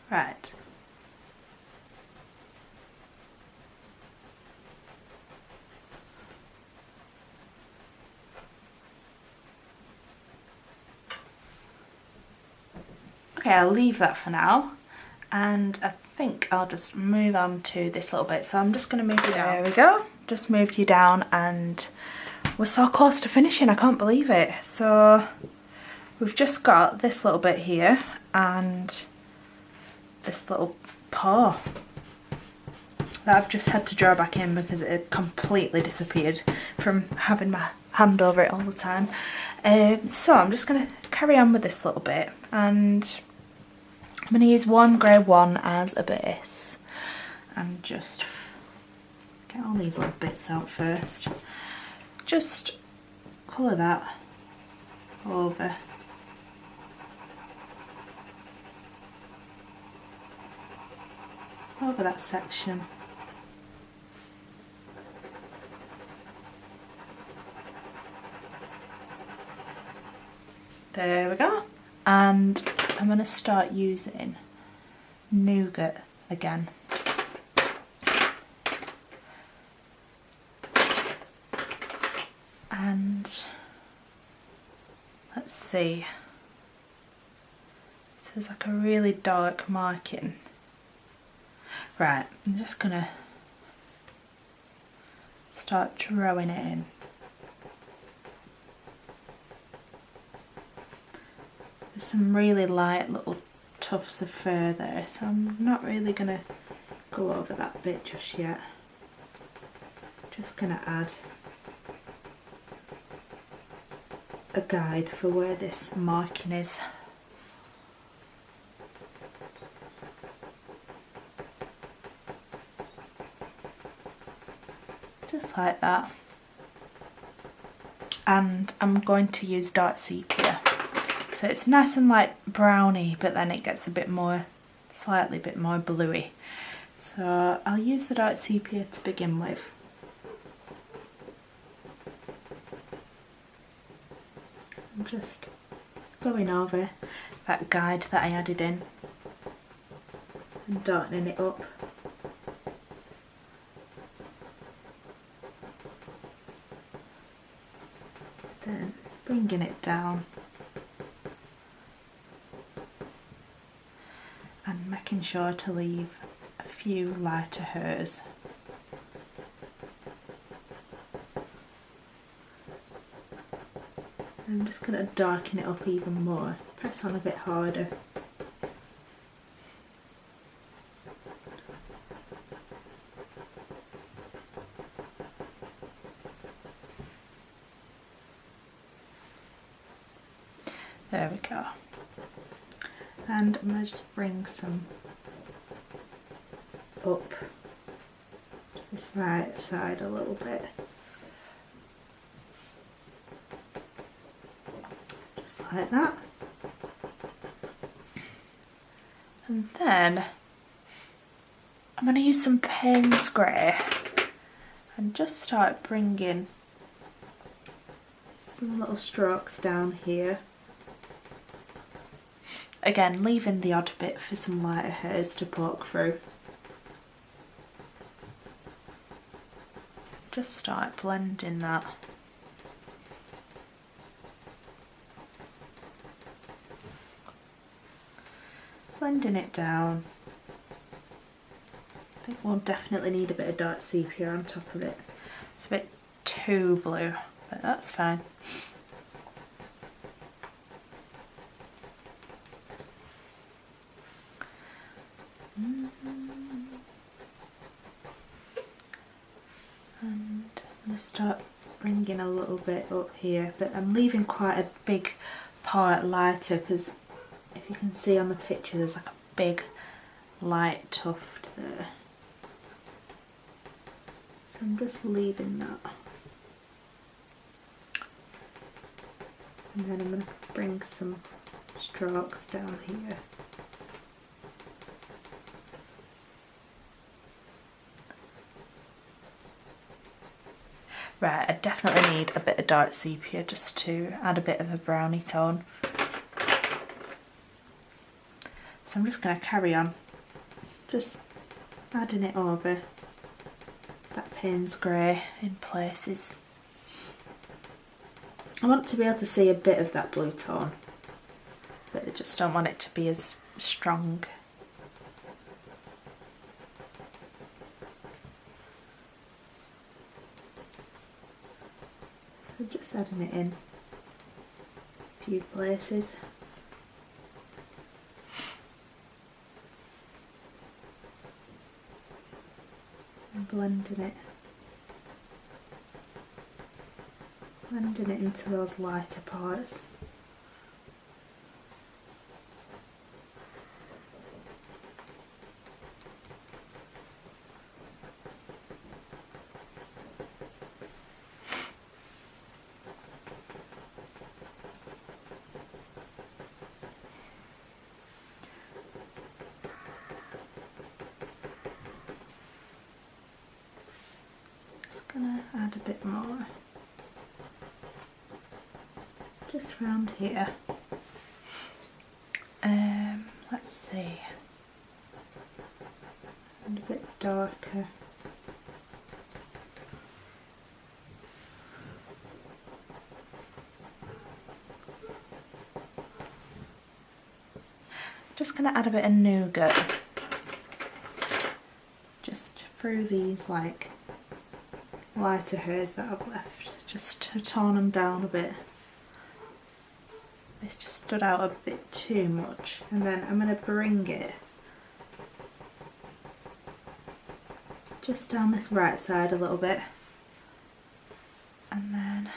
Right. Okay, I'll leave that for now, and I think I'll just move on to this little bit. So I'm just going to move you down. There we go, just moved you down, and we're so close to finishing, I can't believe it. So we've just got this little bit here and this little paw that I've just had to draw back in because it had completely disappeared from having my hand over it all the time. So I'm just going to carry on with this little bit, and I'm going to use one grey one as a base and just get all these little bits out first. Just colour that over. Over that section. There we go. And I'm going to start using nougat again. And let's see. So there's like a really dark marking. Right, I'm just going to start drawing it in. There's some really light little tufts of fur there, so I'm not really going to go over that bit just yet. Just going to add a guide for where this marking is. Just like that. And I'm going to use dark sepia. So it's nice and light browny, but then it gets a bit more, slightly bit more bluey. So I'll use the dark sepia to begin with. I'm just going over that guide that I added in and darkening it up. Then bringing it down and making sure to leave a few lighter hairs. I'm just going to darken it up even more, press on a bit harder. There we go. And I'm going to just bring some up this right side a little bit. Just like that. And then I'm going to use some Payne's Grey and just start bringing some little strokes down here. Again, leaving the odd bit for some lighter hairs to poke through. Just start blending that. Blending it down. I think we'll definitely need a bit of dark sepia on top of it. It's a bit too blue, but that's fine. And I'm going to start bringing a little bit up here, but I'm leaving quite a big part lighter because if you can see on the picture there's like a big light tuft there. So I'm just leaving that. And then I'm going to bring some strokes down here. Right, I definitely need a bit of dark sepia just to add a bit of a brownie tone. So I'm just going to carry on, just adding it over that Payne's grey in places. I want to be able to see a bit of that blue tone, but I just don't want it to be as strong. I'm just adding it in a few places. And blending it into those lighter parts. Gonna add a bit more just around here. Let's see, and a bit darker. Just gonna add a bit of nougat just through these like lighter hairs that I've left, just to tone them down a bit. This just stood out a bit too much, and then I'm going to bring it just down this right side a little bit, and then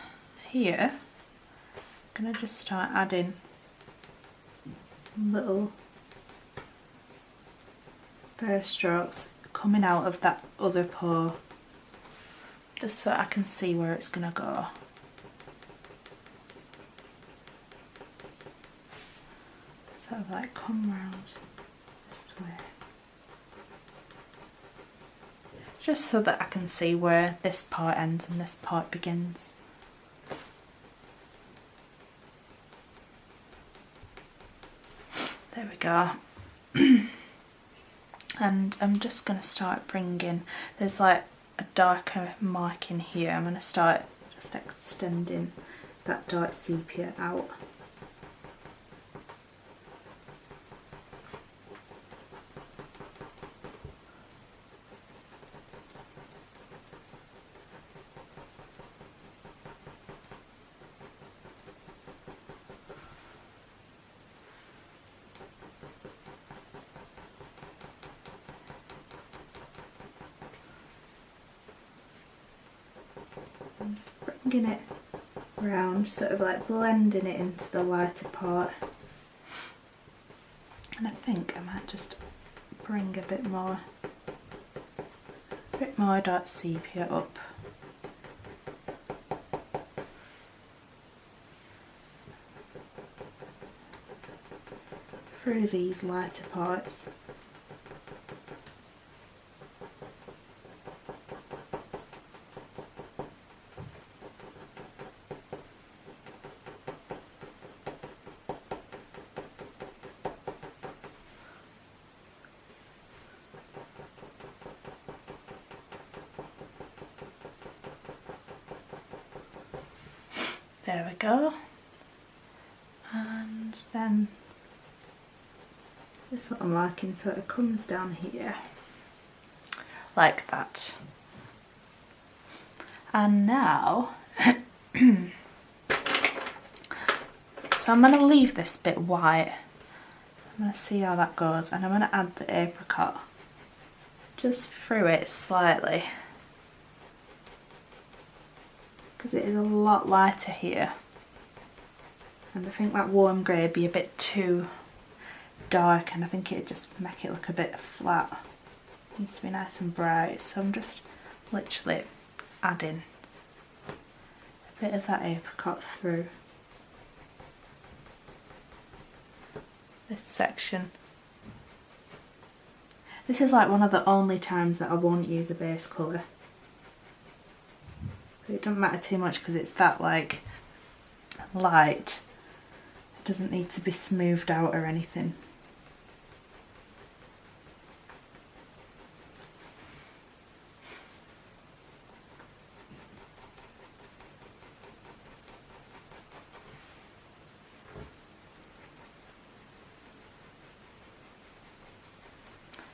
here I'm going to just start adding some little burst strokes coming out of that other paw, just so I can see where it's going to go. Sort of like come round this way. Just so that I can see where this part ends and this part begins. There we go. And I'm just going to start bringing, there's like a darker mark in here. I'm going to start just extending that dark sepia out. I'm just bringing it round, sort of like blending it into the lighter part. And I think I might just bring a bit more dark sepia up. Through these lighter parts. There we go. And then this little marking sort of comes down here, like that. And now, so I'm going to leave this bit white. I'm going to see how that goes, and I'm going to add the apricot just through it slightly, because it is a lot lighter here, and I think that warm grey would be a bit too dark, and I think it'd just make it look a bit flat. It needs to be nice and bright, so I'm just literally adding a bit of that apricot through this section. This is like one of the only times that I won't use a base colour, But it doesn't matter too much because it's that like light. It doesn't need to be smoothed out or anything.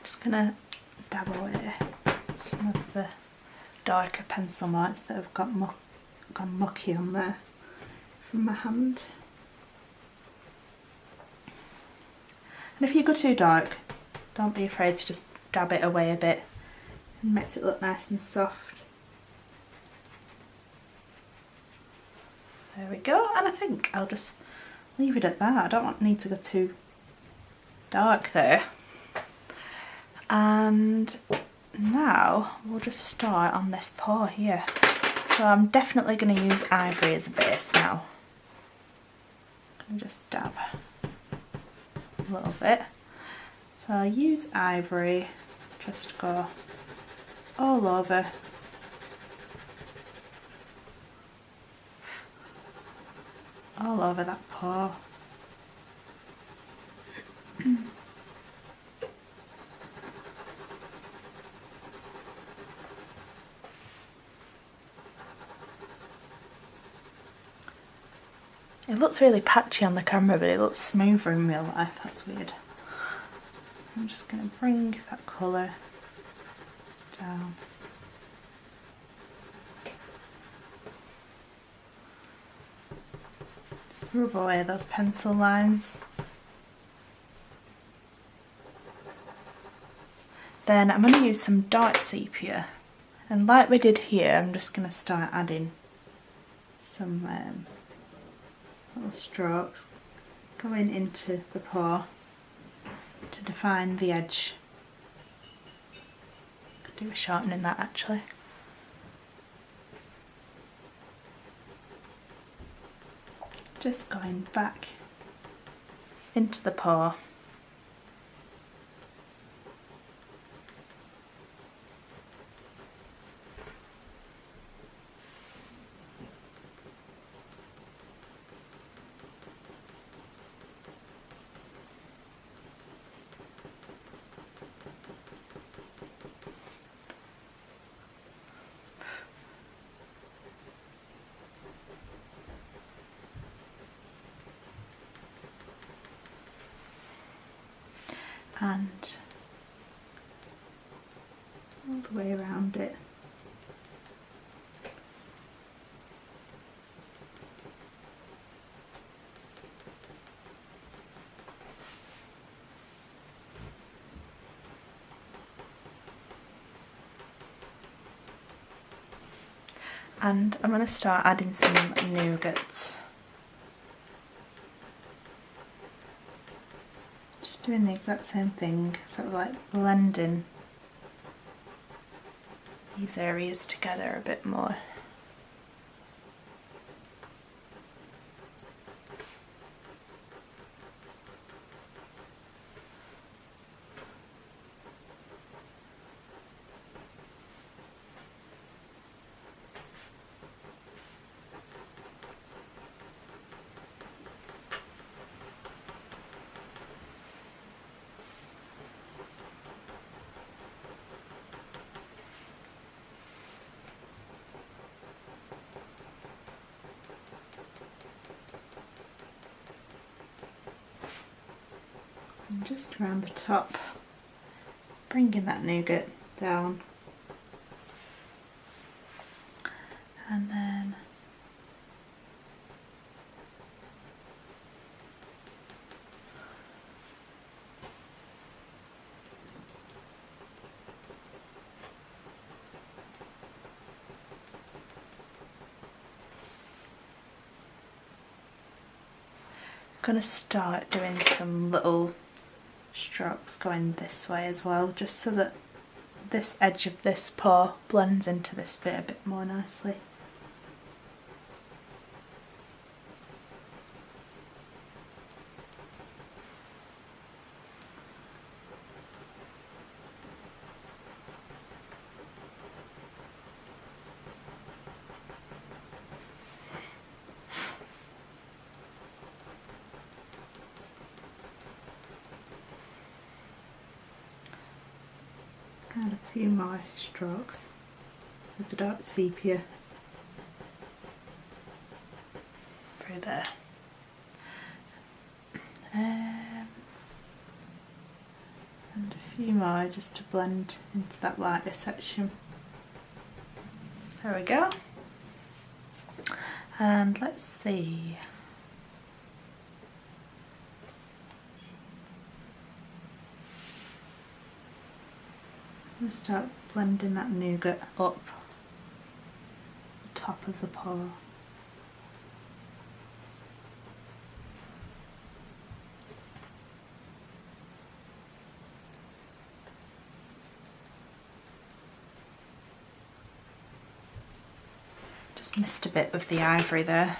Just gonna dab away some of the darker pencil marks that have gone mucky on there from my hand. And if you go too dark, don't be afraid to just dab it away a bit. It makes it look nice and soft. There we go, and I think I'll just leave it at that. I don't need to go too dark there. And now we'll just start on this paw here. So I'm definitely going to use ivory as a base now. I'm going to just dab a little bit. So I'll use ivory, just go all over. All over that paw. It looks really patchy on the camera, but it looks smoother in real life. That's weird. I'm just going to bring that colour down. Just rub away those pencil lines. Then I'm going to use some dark sepia, and like we did here, I'm just going to start adding some little strokes going into the paw to define the edge. Could do a sharpening that actually. Just going back into the paw. And all the way around it. And I'm going to start adding some nougats. Doing the exact same thing, sort of like blending these areas together a bit more. And just around the top, bringing that nougat down, and then I'm going to start doing some little strokes going this way as well, just so that this edge of this paw blends into this bit a bit more nicely. few more strokes with the dark sepia through there. And a few more just to blend into that lighter section. There we go. And let's see. I'm going to start blending that nougat up the top of the pour. Just missed a bit with the ivory there.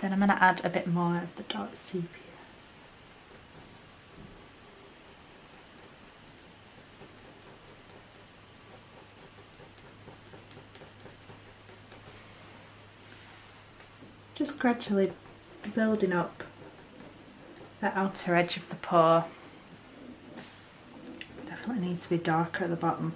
Then I'm going to add a bit more of the dark sepia. Just gradually building up the outer edge of the pour. Definitely needs to be darker at the bottom.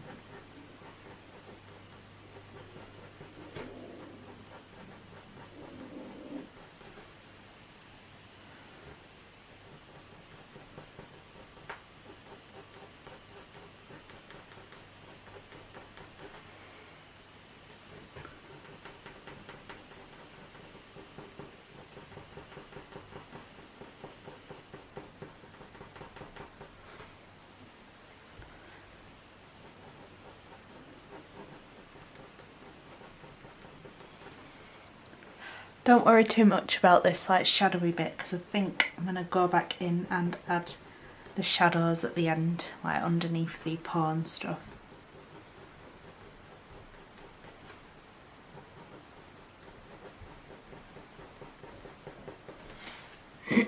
Don't worry too much about this like shadowy bit, because I think I'm going to go back in and add the shadows at the end, like underneath the paw and stuff. There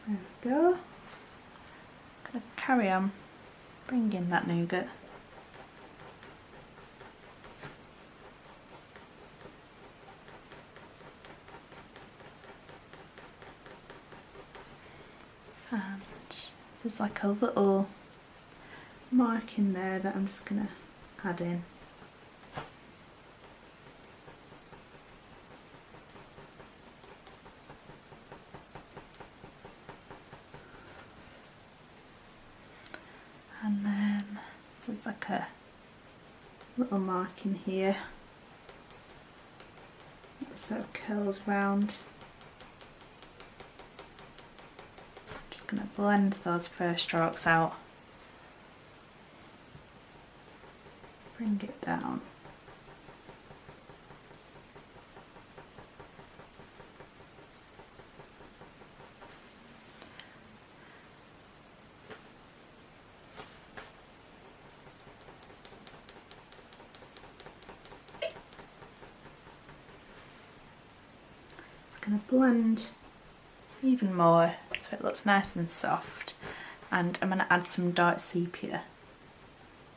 we go. I'm going to carry on bringing that nougat. And there's like a little mark in there that I'm just going to add in. And then there's like a little mark in here that sort of curls round. Going to blend those first strokes out, bring it down, it's going to blend even more so it looks nice and soft, and I'm going to add some dark sepia.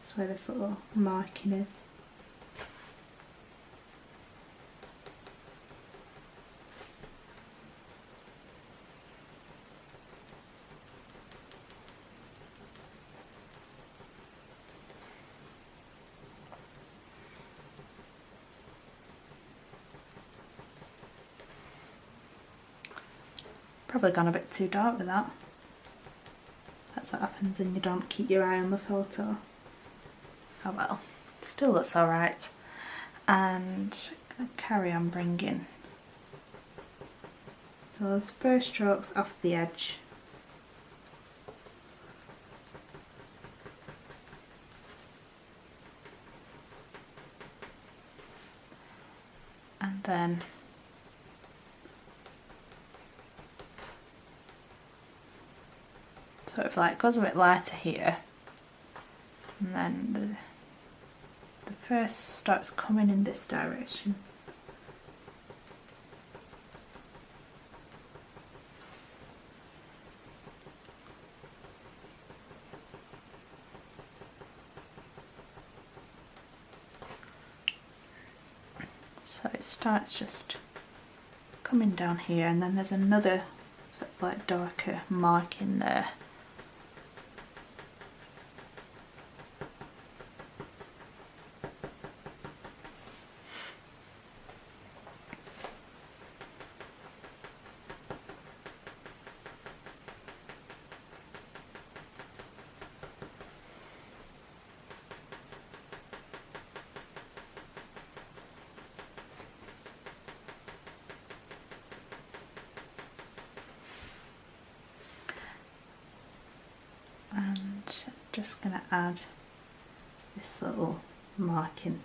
That's where this little marking is. Probably gone a bit too dark with that. That's what happens when you don't keep your eye on the photo. Oh well, still looks alright. And I'm going to carry on bringing those first strokes off the edge. And then sort of like goes a bit lighter here, and then the first starts coming in this direction. So it starts just coming down here, and then there's another sort of like darker mark in there. And I'm just going to add this little marking.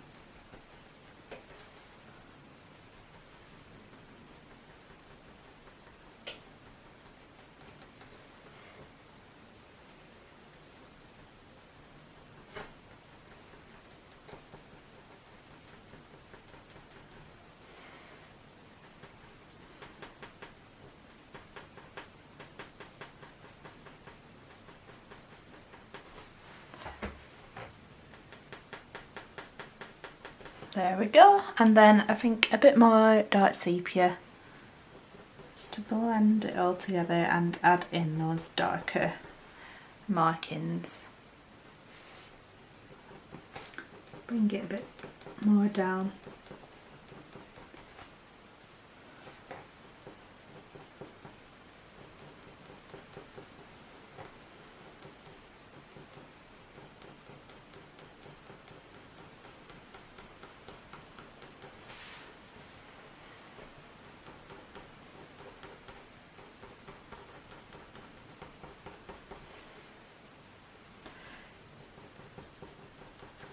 There we go, and then I think a bit more dark sepia just to blend it all together and add in those darker markings. Bring it a bit more down.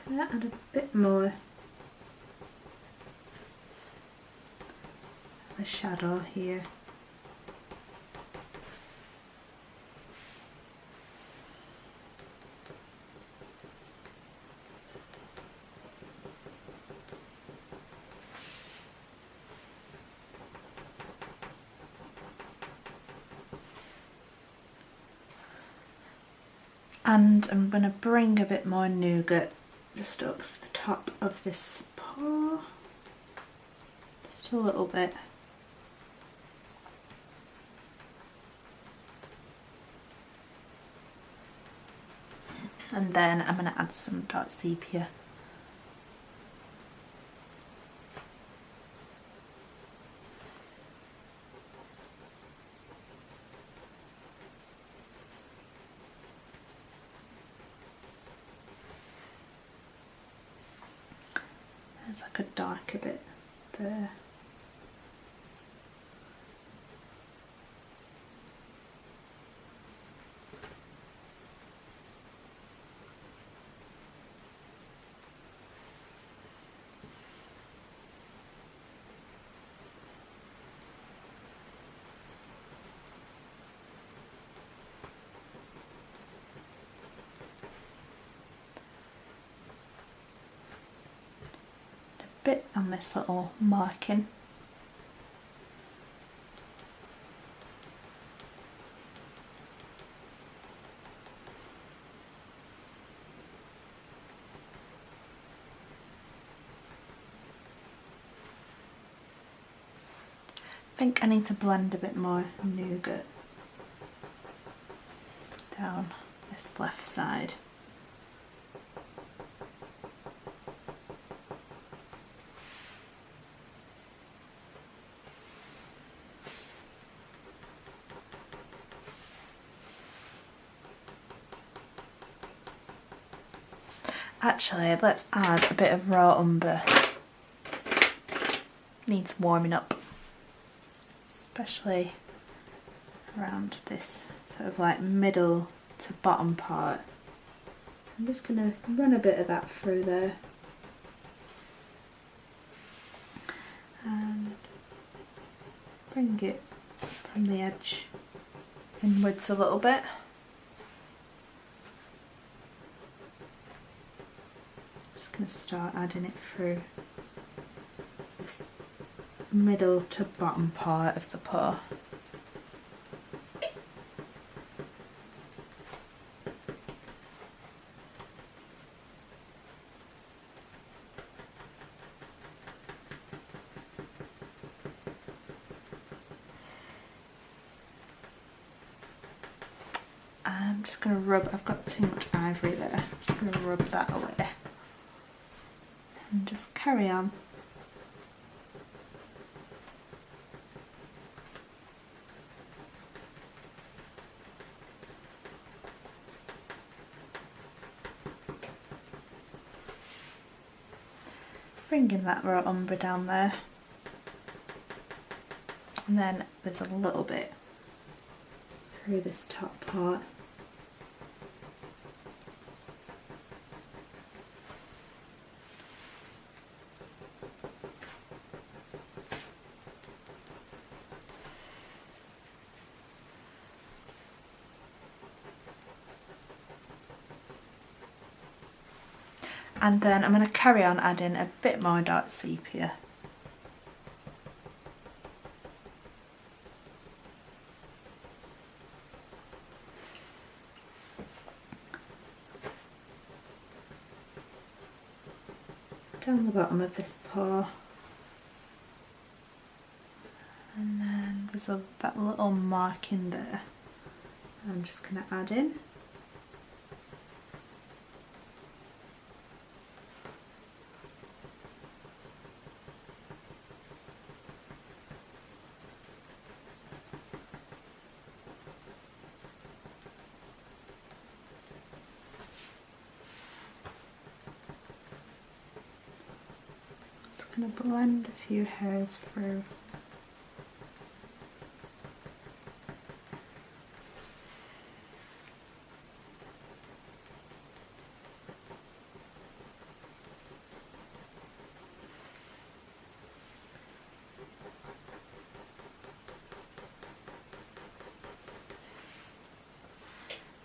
I'm going to add a bit more of the shadow here. And I'm going to bring a bit more nougat just up the top of this paw, just a little bit. And then I'm going to add some dark sepia. There's like a darker bit there. Bit on this little marking. I think I need to blend a bit more nougat down this left side. Actually, let's add a bit of raw umber. Needs warming up, especially around this sort of like middle to bottom part. I'm just going to run a bit of that through there. And bring it from the edge inwards a little bit. Going to start adding it through this middle to bottom part of the paw. I'm just going to rub, I've got too much ivory there, I'm just going to rub that away and just carry on. Bringing that raw umber down there, and then there's a little bit through this top part. And then I'm going to carry on adding a bit more dark sepia. Down the bottom of this paw. And then there's that little mark in there. I'm just going to add in. Going to blend a few hairs through.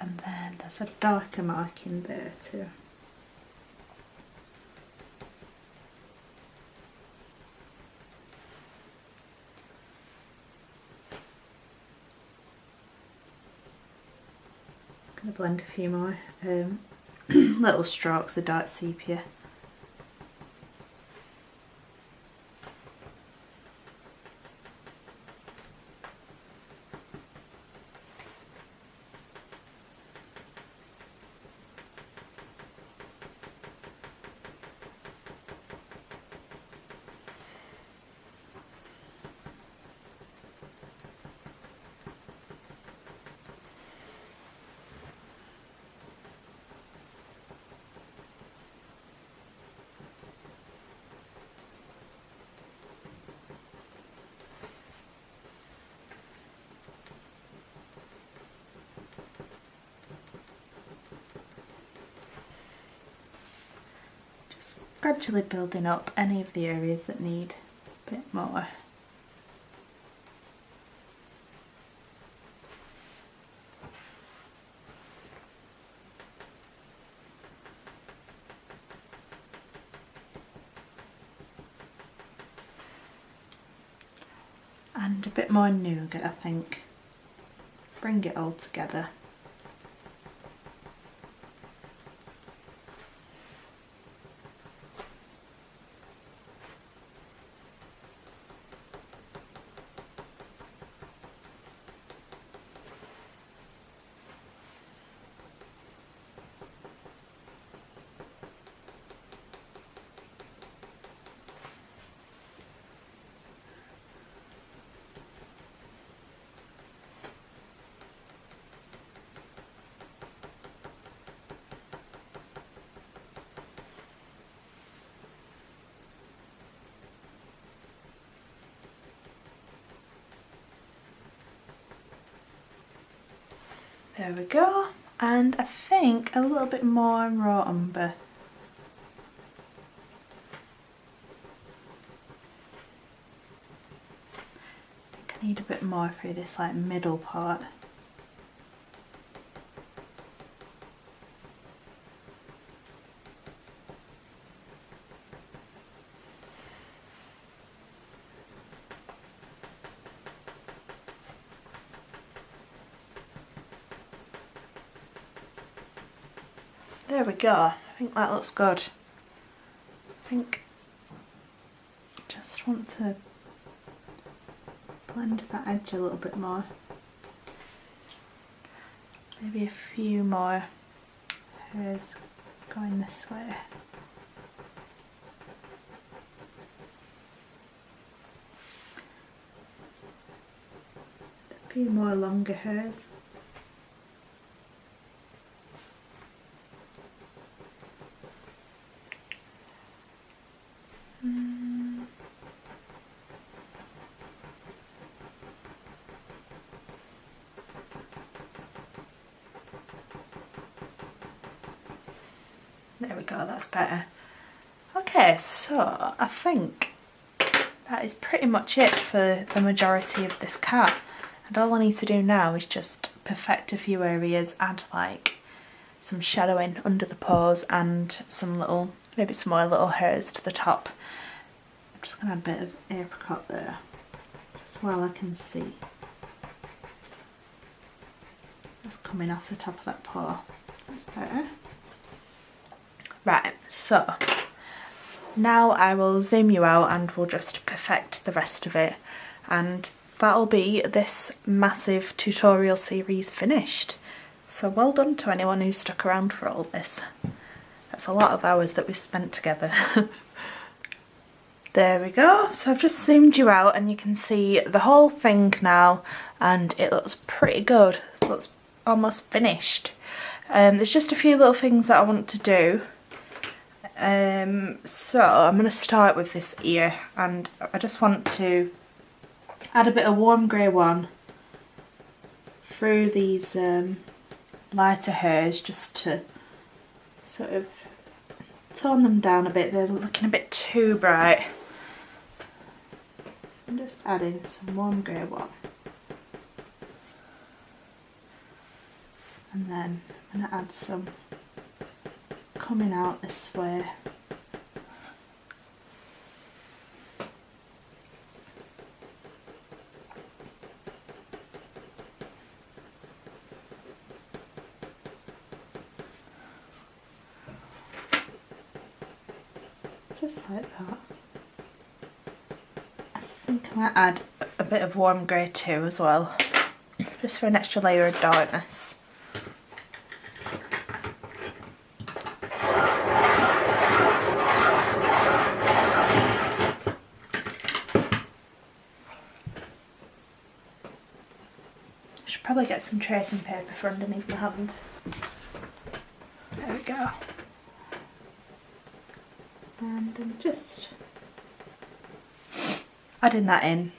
And then there's a darker mark in there too. Going to blend a few more little strokes of dark sepia. Gradually building up any of the areas that need a bit more. And a bit more nougat, I think. Bring it all together. There we go, and I think a little bit more raw umber. I think I need a bit more through this like middle part. There we go, I think that looks good. I think I just want to blend that edge a little bit more. maybe a few more hairs going this way. A few more longer hairs. There we go, that's better. Okay, so I think that is pretty much it for the majority of this cat. And all I need to do now is just perfect a few areas, add like some shadowing under the paws and some little, maybe some more little hairs to the top. I'm just gonna add a bit of apricot there, just while I can see. That's coming off the top of that paw. That's better. Right, so now I will zoom you out and we'll just perfect the rest of it, and that'll be this massive tutorial series finished. So well done to anyone who stuck around for all this. That's a lot of hours that we've spent together. There we go, so I've just zoomed you out and you can see the whole thing now, and it looks pretty good. It looks almost finished. There's just a few little things that I want to do. So I'm going to start with this ear, and I just want to add a bit of warm grey one through these lighter hairs, just to sort of tone them down a bit. They're looking a bit too bright. I'm just adding some warm grey one, and then I'm going to add some coming out this way. Just like that. I think I might add a bit of warm grey too as well, just for an extra layer of darkness. Probably get some tracing paper for underneath my hand. There we go. And I'm just adding that in.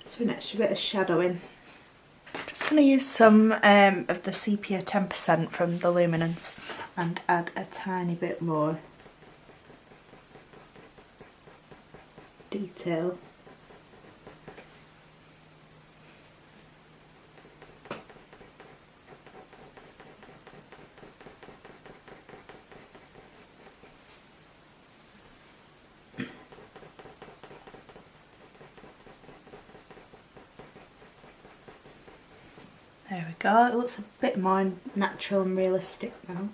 Just for an extra bit of shadowing. I'm just going to use some of the sepia 10% from the Luminance and add a tiny bit more detail. There we go, it looks a bit more natural and realistic now.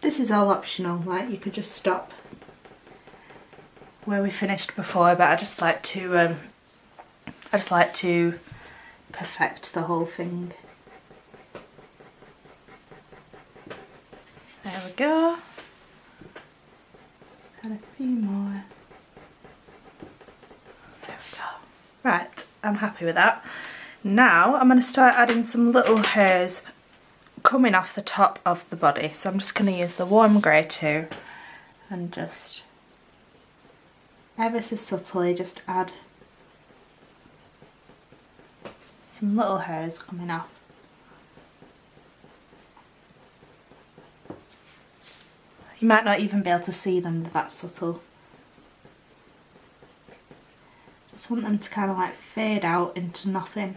This is all optional, like you could just stop where we finished before, but I just like to perfect the whole thing. There we go. Add a few more. There we go. Right, I'm happy with that. Now I'm going to start adding some little hairs coming off the top of the body. So I'm just going to use the warm grey too, and just ever so subtly just add some little hairs coming off. You might not even be able to see them, they're that subtle. Just want them to kind of like fade out into nothing.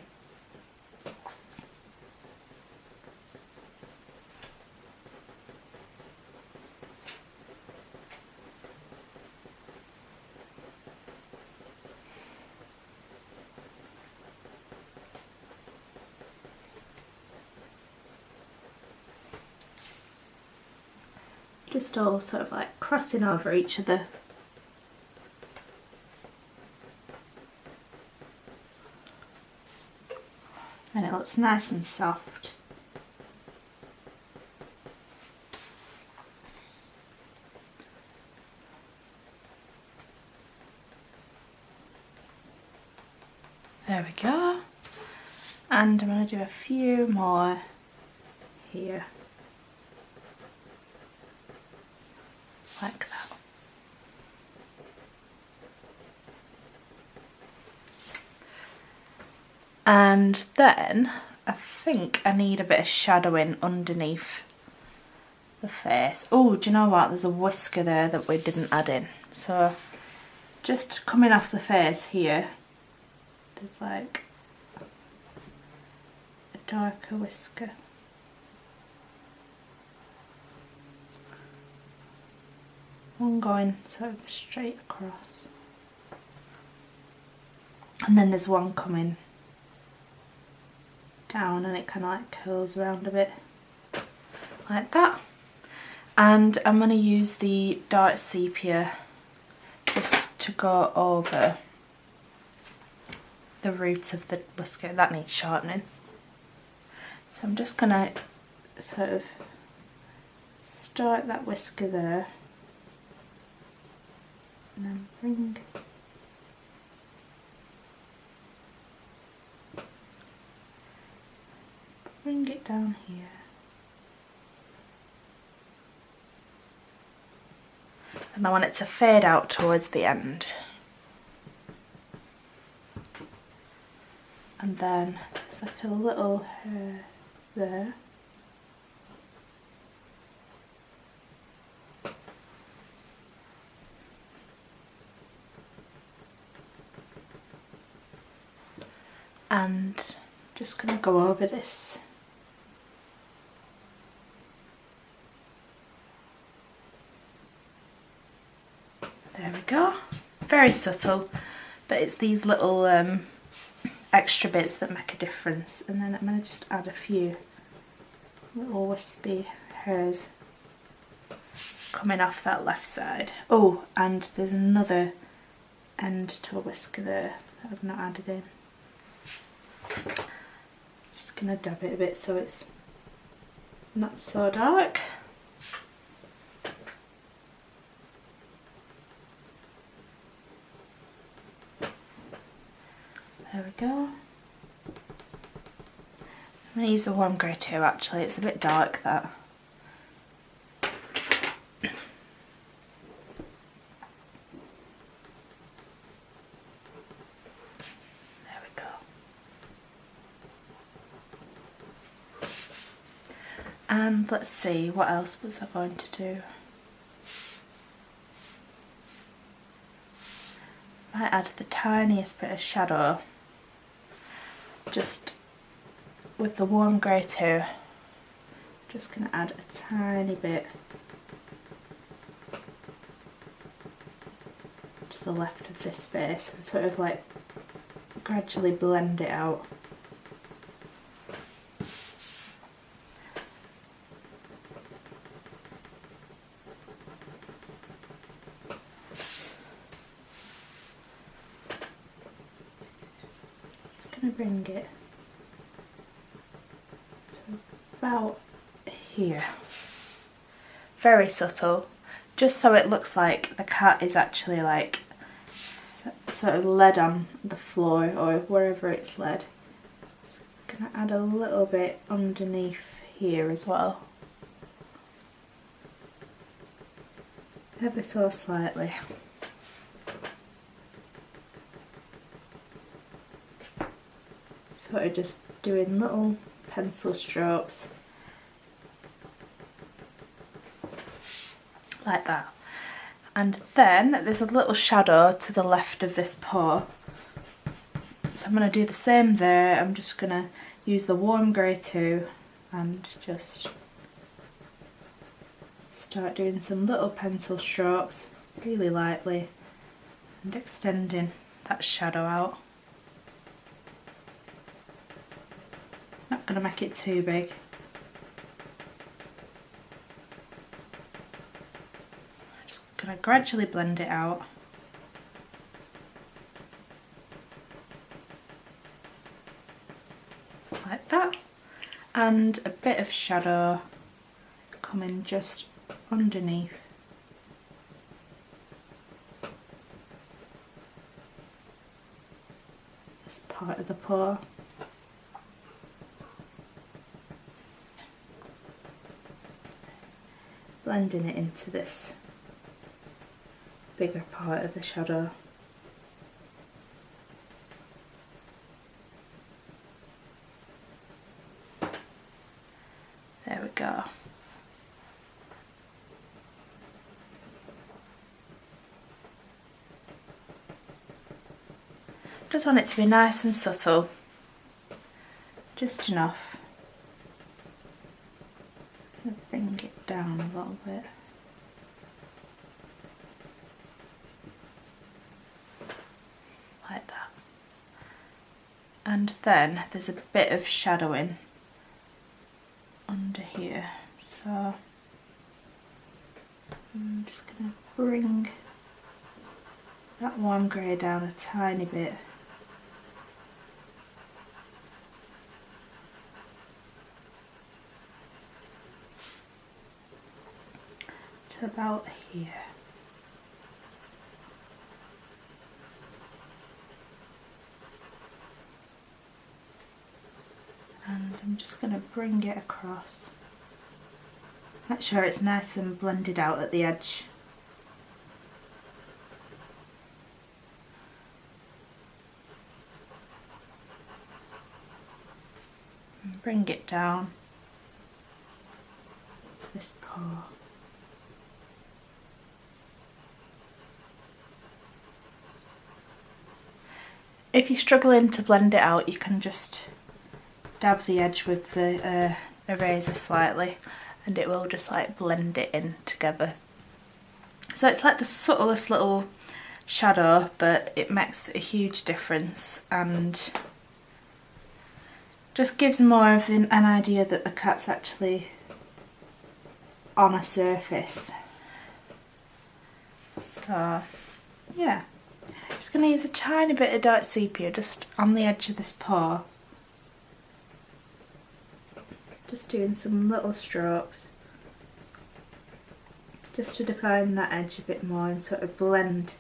just all sort of like crossing over each other. And it looks nice and soft. There we go. And I'm going to do a few more here. Like that. And then I think I need a bit of shadowing underneath the face. Oh, do you know what? There's a whisker there that we didn't add in. So just coming off the face here, there's like a darker whisker. One going sort of straight across. And then there's one coming down and it kind of like curls around a bit like that. And I'm going to use the dark sepia just to go over the root of the whisker. That needs shortening. So I'm just going to sort of start that whisker there and then bring it down here. And I want it to fade out towards the end. And then there's like a little hair there. And just going to go over this. There we go. Very subtle, but it's these little extra bits that make a difference. And then I'm going to just add a few little wispy hairs coming off that left side. Oh, and there's another end to a whisker there that I've not added in. Just going to dab it a bit so it's not so dark. There we go. I'm going to use the warm grey too actually, it's a bit dark that. There we go. And let's see, what else was I going to do? Might add the tiniest bit of shadow just with the warm grey too. Just going to add a tiny bit to the left of this face and sort of like gradually blend it out. Bring it to about here. Very subtle, just so it looks like the cat is actually like sort of led on the floor or wherever it's led. Just gonna add a little bit underneath here as well, ever so slightly. Sort of just doing little pencil strokes like that. And then there's a little shadow to the left of this paw, so I'm going to do the same there. I'm just going to use the warm grey too and just start doing some little pencil strokes really lightly and extending that shadow out. Not going to make it too big. going to gradually blend it out. Like that. And a bit of shadow coming just underneath. This part of the paw. Blending it into this bigger part of the shadow. There we go. Just want it to be nice and subtle, just enough. Bring it down a little bit. Like that. And then there's a bit of shadowing under here, so I'm just going to bring that warm grey down a tiny bit. To about here. And I'm just going to bring it across. Make sure it's nice and blended out at the edge. And bring it down this paw. If you're struggling to blend it out, you can just dab the edge with the eraser slightly and it will just like blend it in together. So it's like the subtlest little shadow, but it makes a huge difference and just gives more of an idea that the cat's actually on a surface. So yeah. Just going to use a tiny bit of dark sepia just on the edge of this paw. Just doing some little strokes just to define that edge a bit more and sort of blend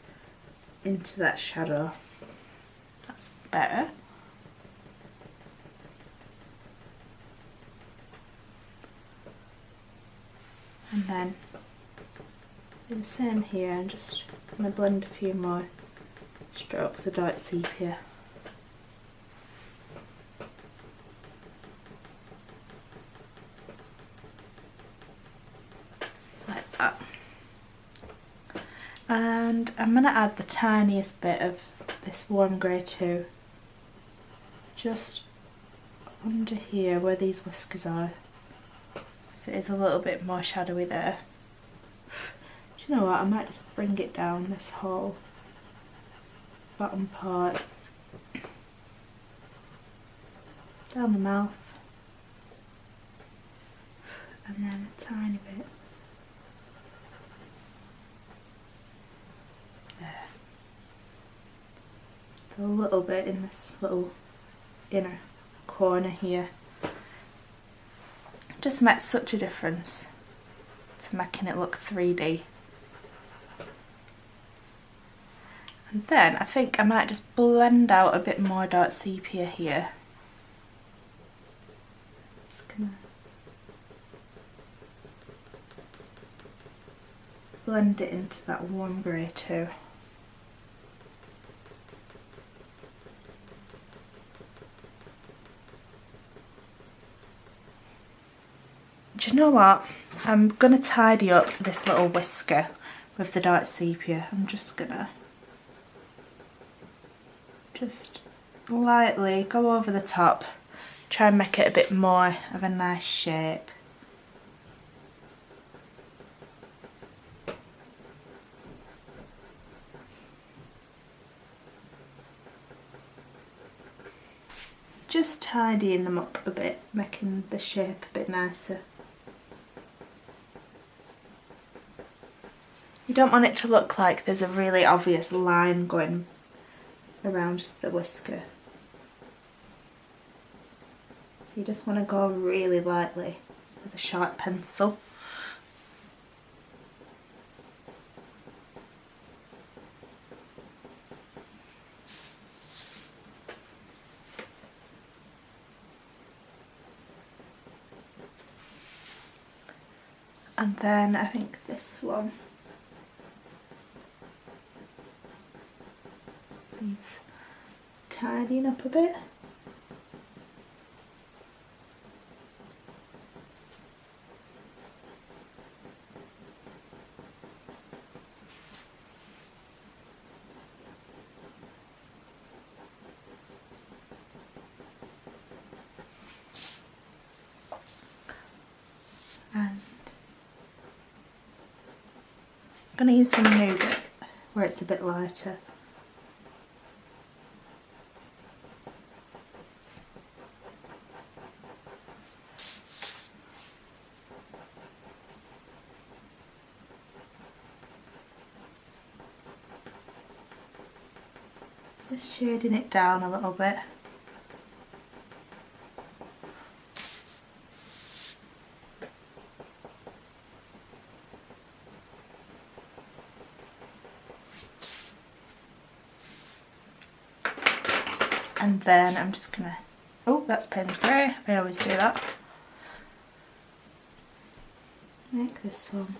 into that shadow. That's better. And then do the same here and just going to blend a few more strokes of dark sepia. Like that. And I'm going to add the tiniest bit of this warm grey too. Just under here where these whiskers are. So it is a little bit more shadowy there. Do you know what, I might just bring it down this whole bottom part, down the mouth, and then a tiny bit there. A little bit in this little inner corner here. Just makes such a difference to making it look 3D. And then I think I might just blend out a bit more dark sepia here. Just gonna blend it into that warm grey too. Do you know what? I'm gonna tidy up this little whisker with the dark sepia. I'm just gonna just lightly go over the top, try and make it a bit more of a nice shape. Just tidying them up a bit, making the shape a bit nicer. You don't want it to look like there's a really obvious line going around the whisker. You just want to go really lightly with a sharp pencil. And then I think this one needs tidying up a bit. And I'm going to use some nougat where it's a bit lighter. Just shading it down a little bit. And then I'm just gonna, oh, that's Payne's Grey, I always do that. Make this one.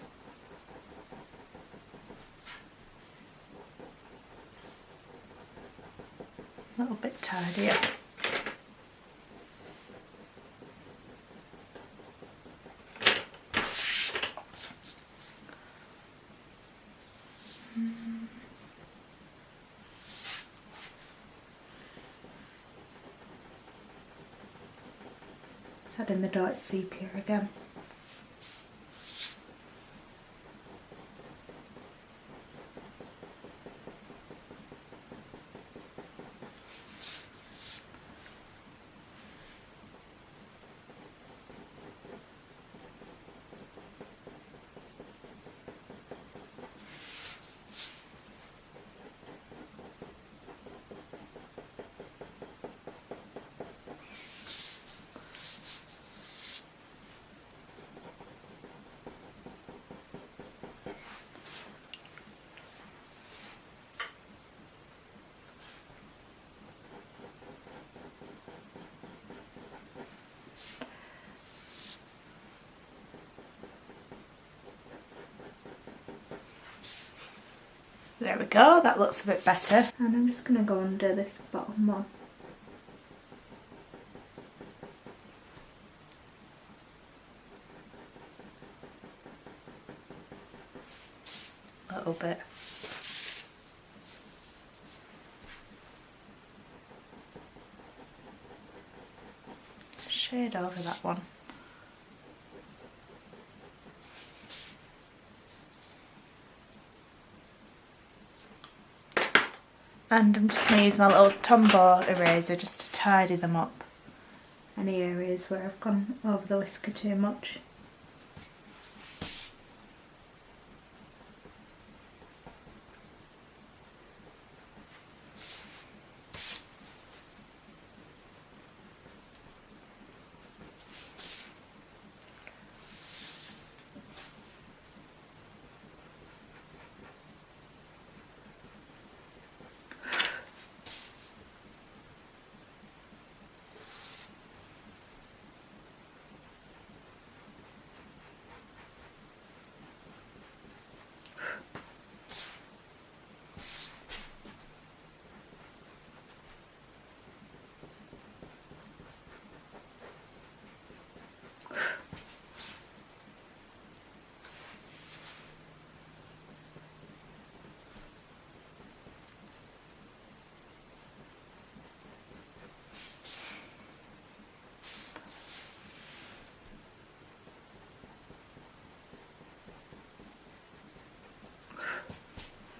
A little bit tidier. Add in the dark sepia again. There we go, that looks a bit better. And I'm just going to go under this bottom one. A little bit. Shade over that one. And I'm just going to use my little Tombow eraser just to tidy them up. Any areas where I've gone over the whisker too much.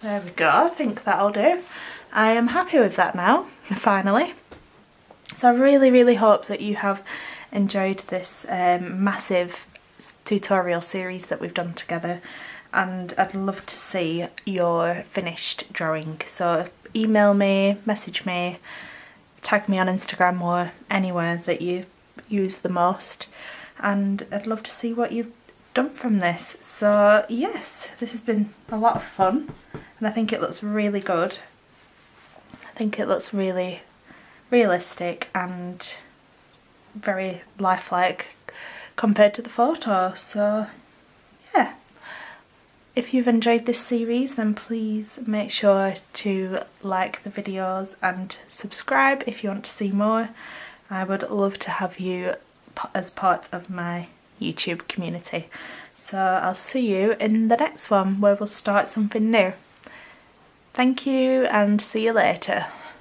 There we go, I think that'll do. I am happy with that now, finally. So I really hope that you have enjoyed this massive tutorial series that we've done together. and I'd love to see your finished drawing. So email me, message me, tag me on Instagram or anywhere that you use the most, and I'd love to see what you've done from this. So yes, this has been a lot of fun and I think it looks really good. I think it looks really realistic and very lifelike compared to the photo. So yeah, if you've enjoyed this series then please make sure to like the videos and subscribe if you want to see more. I would love to have you as part of my YouTube community. So I'll see you in the next one where we'll start something new. Thank you and see you later.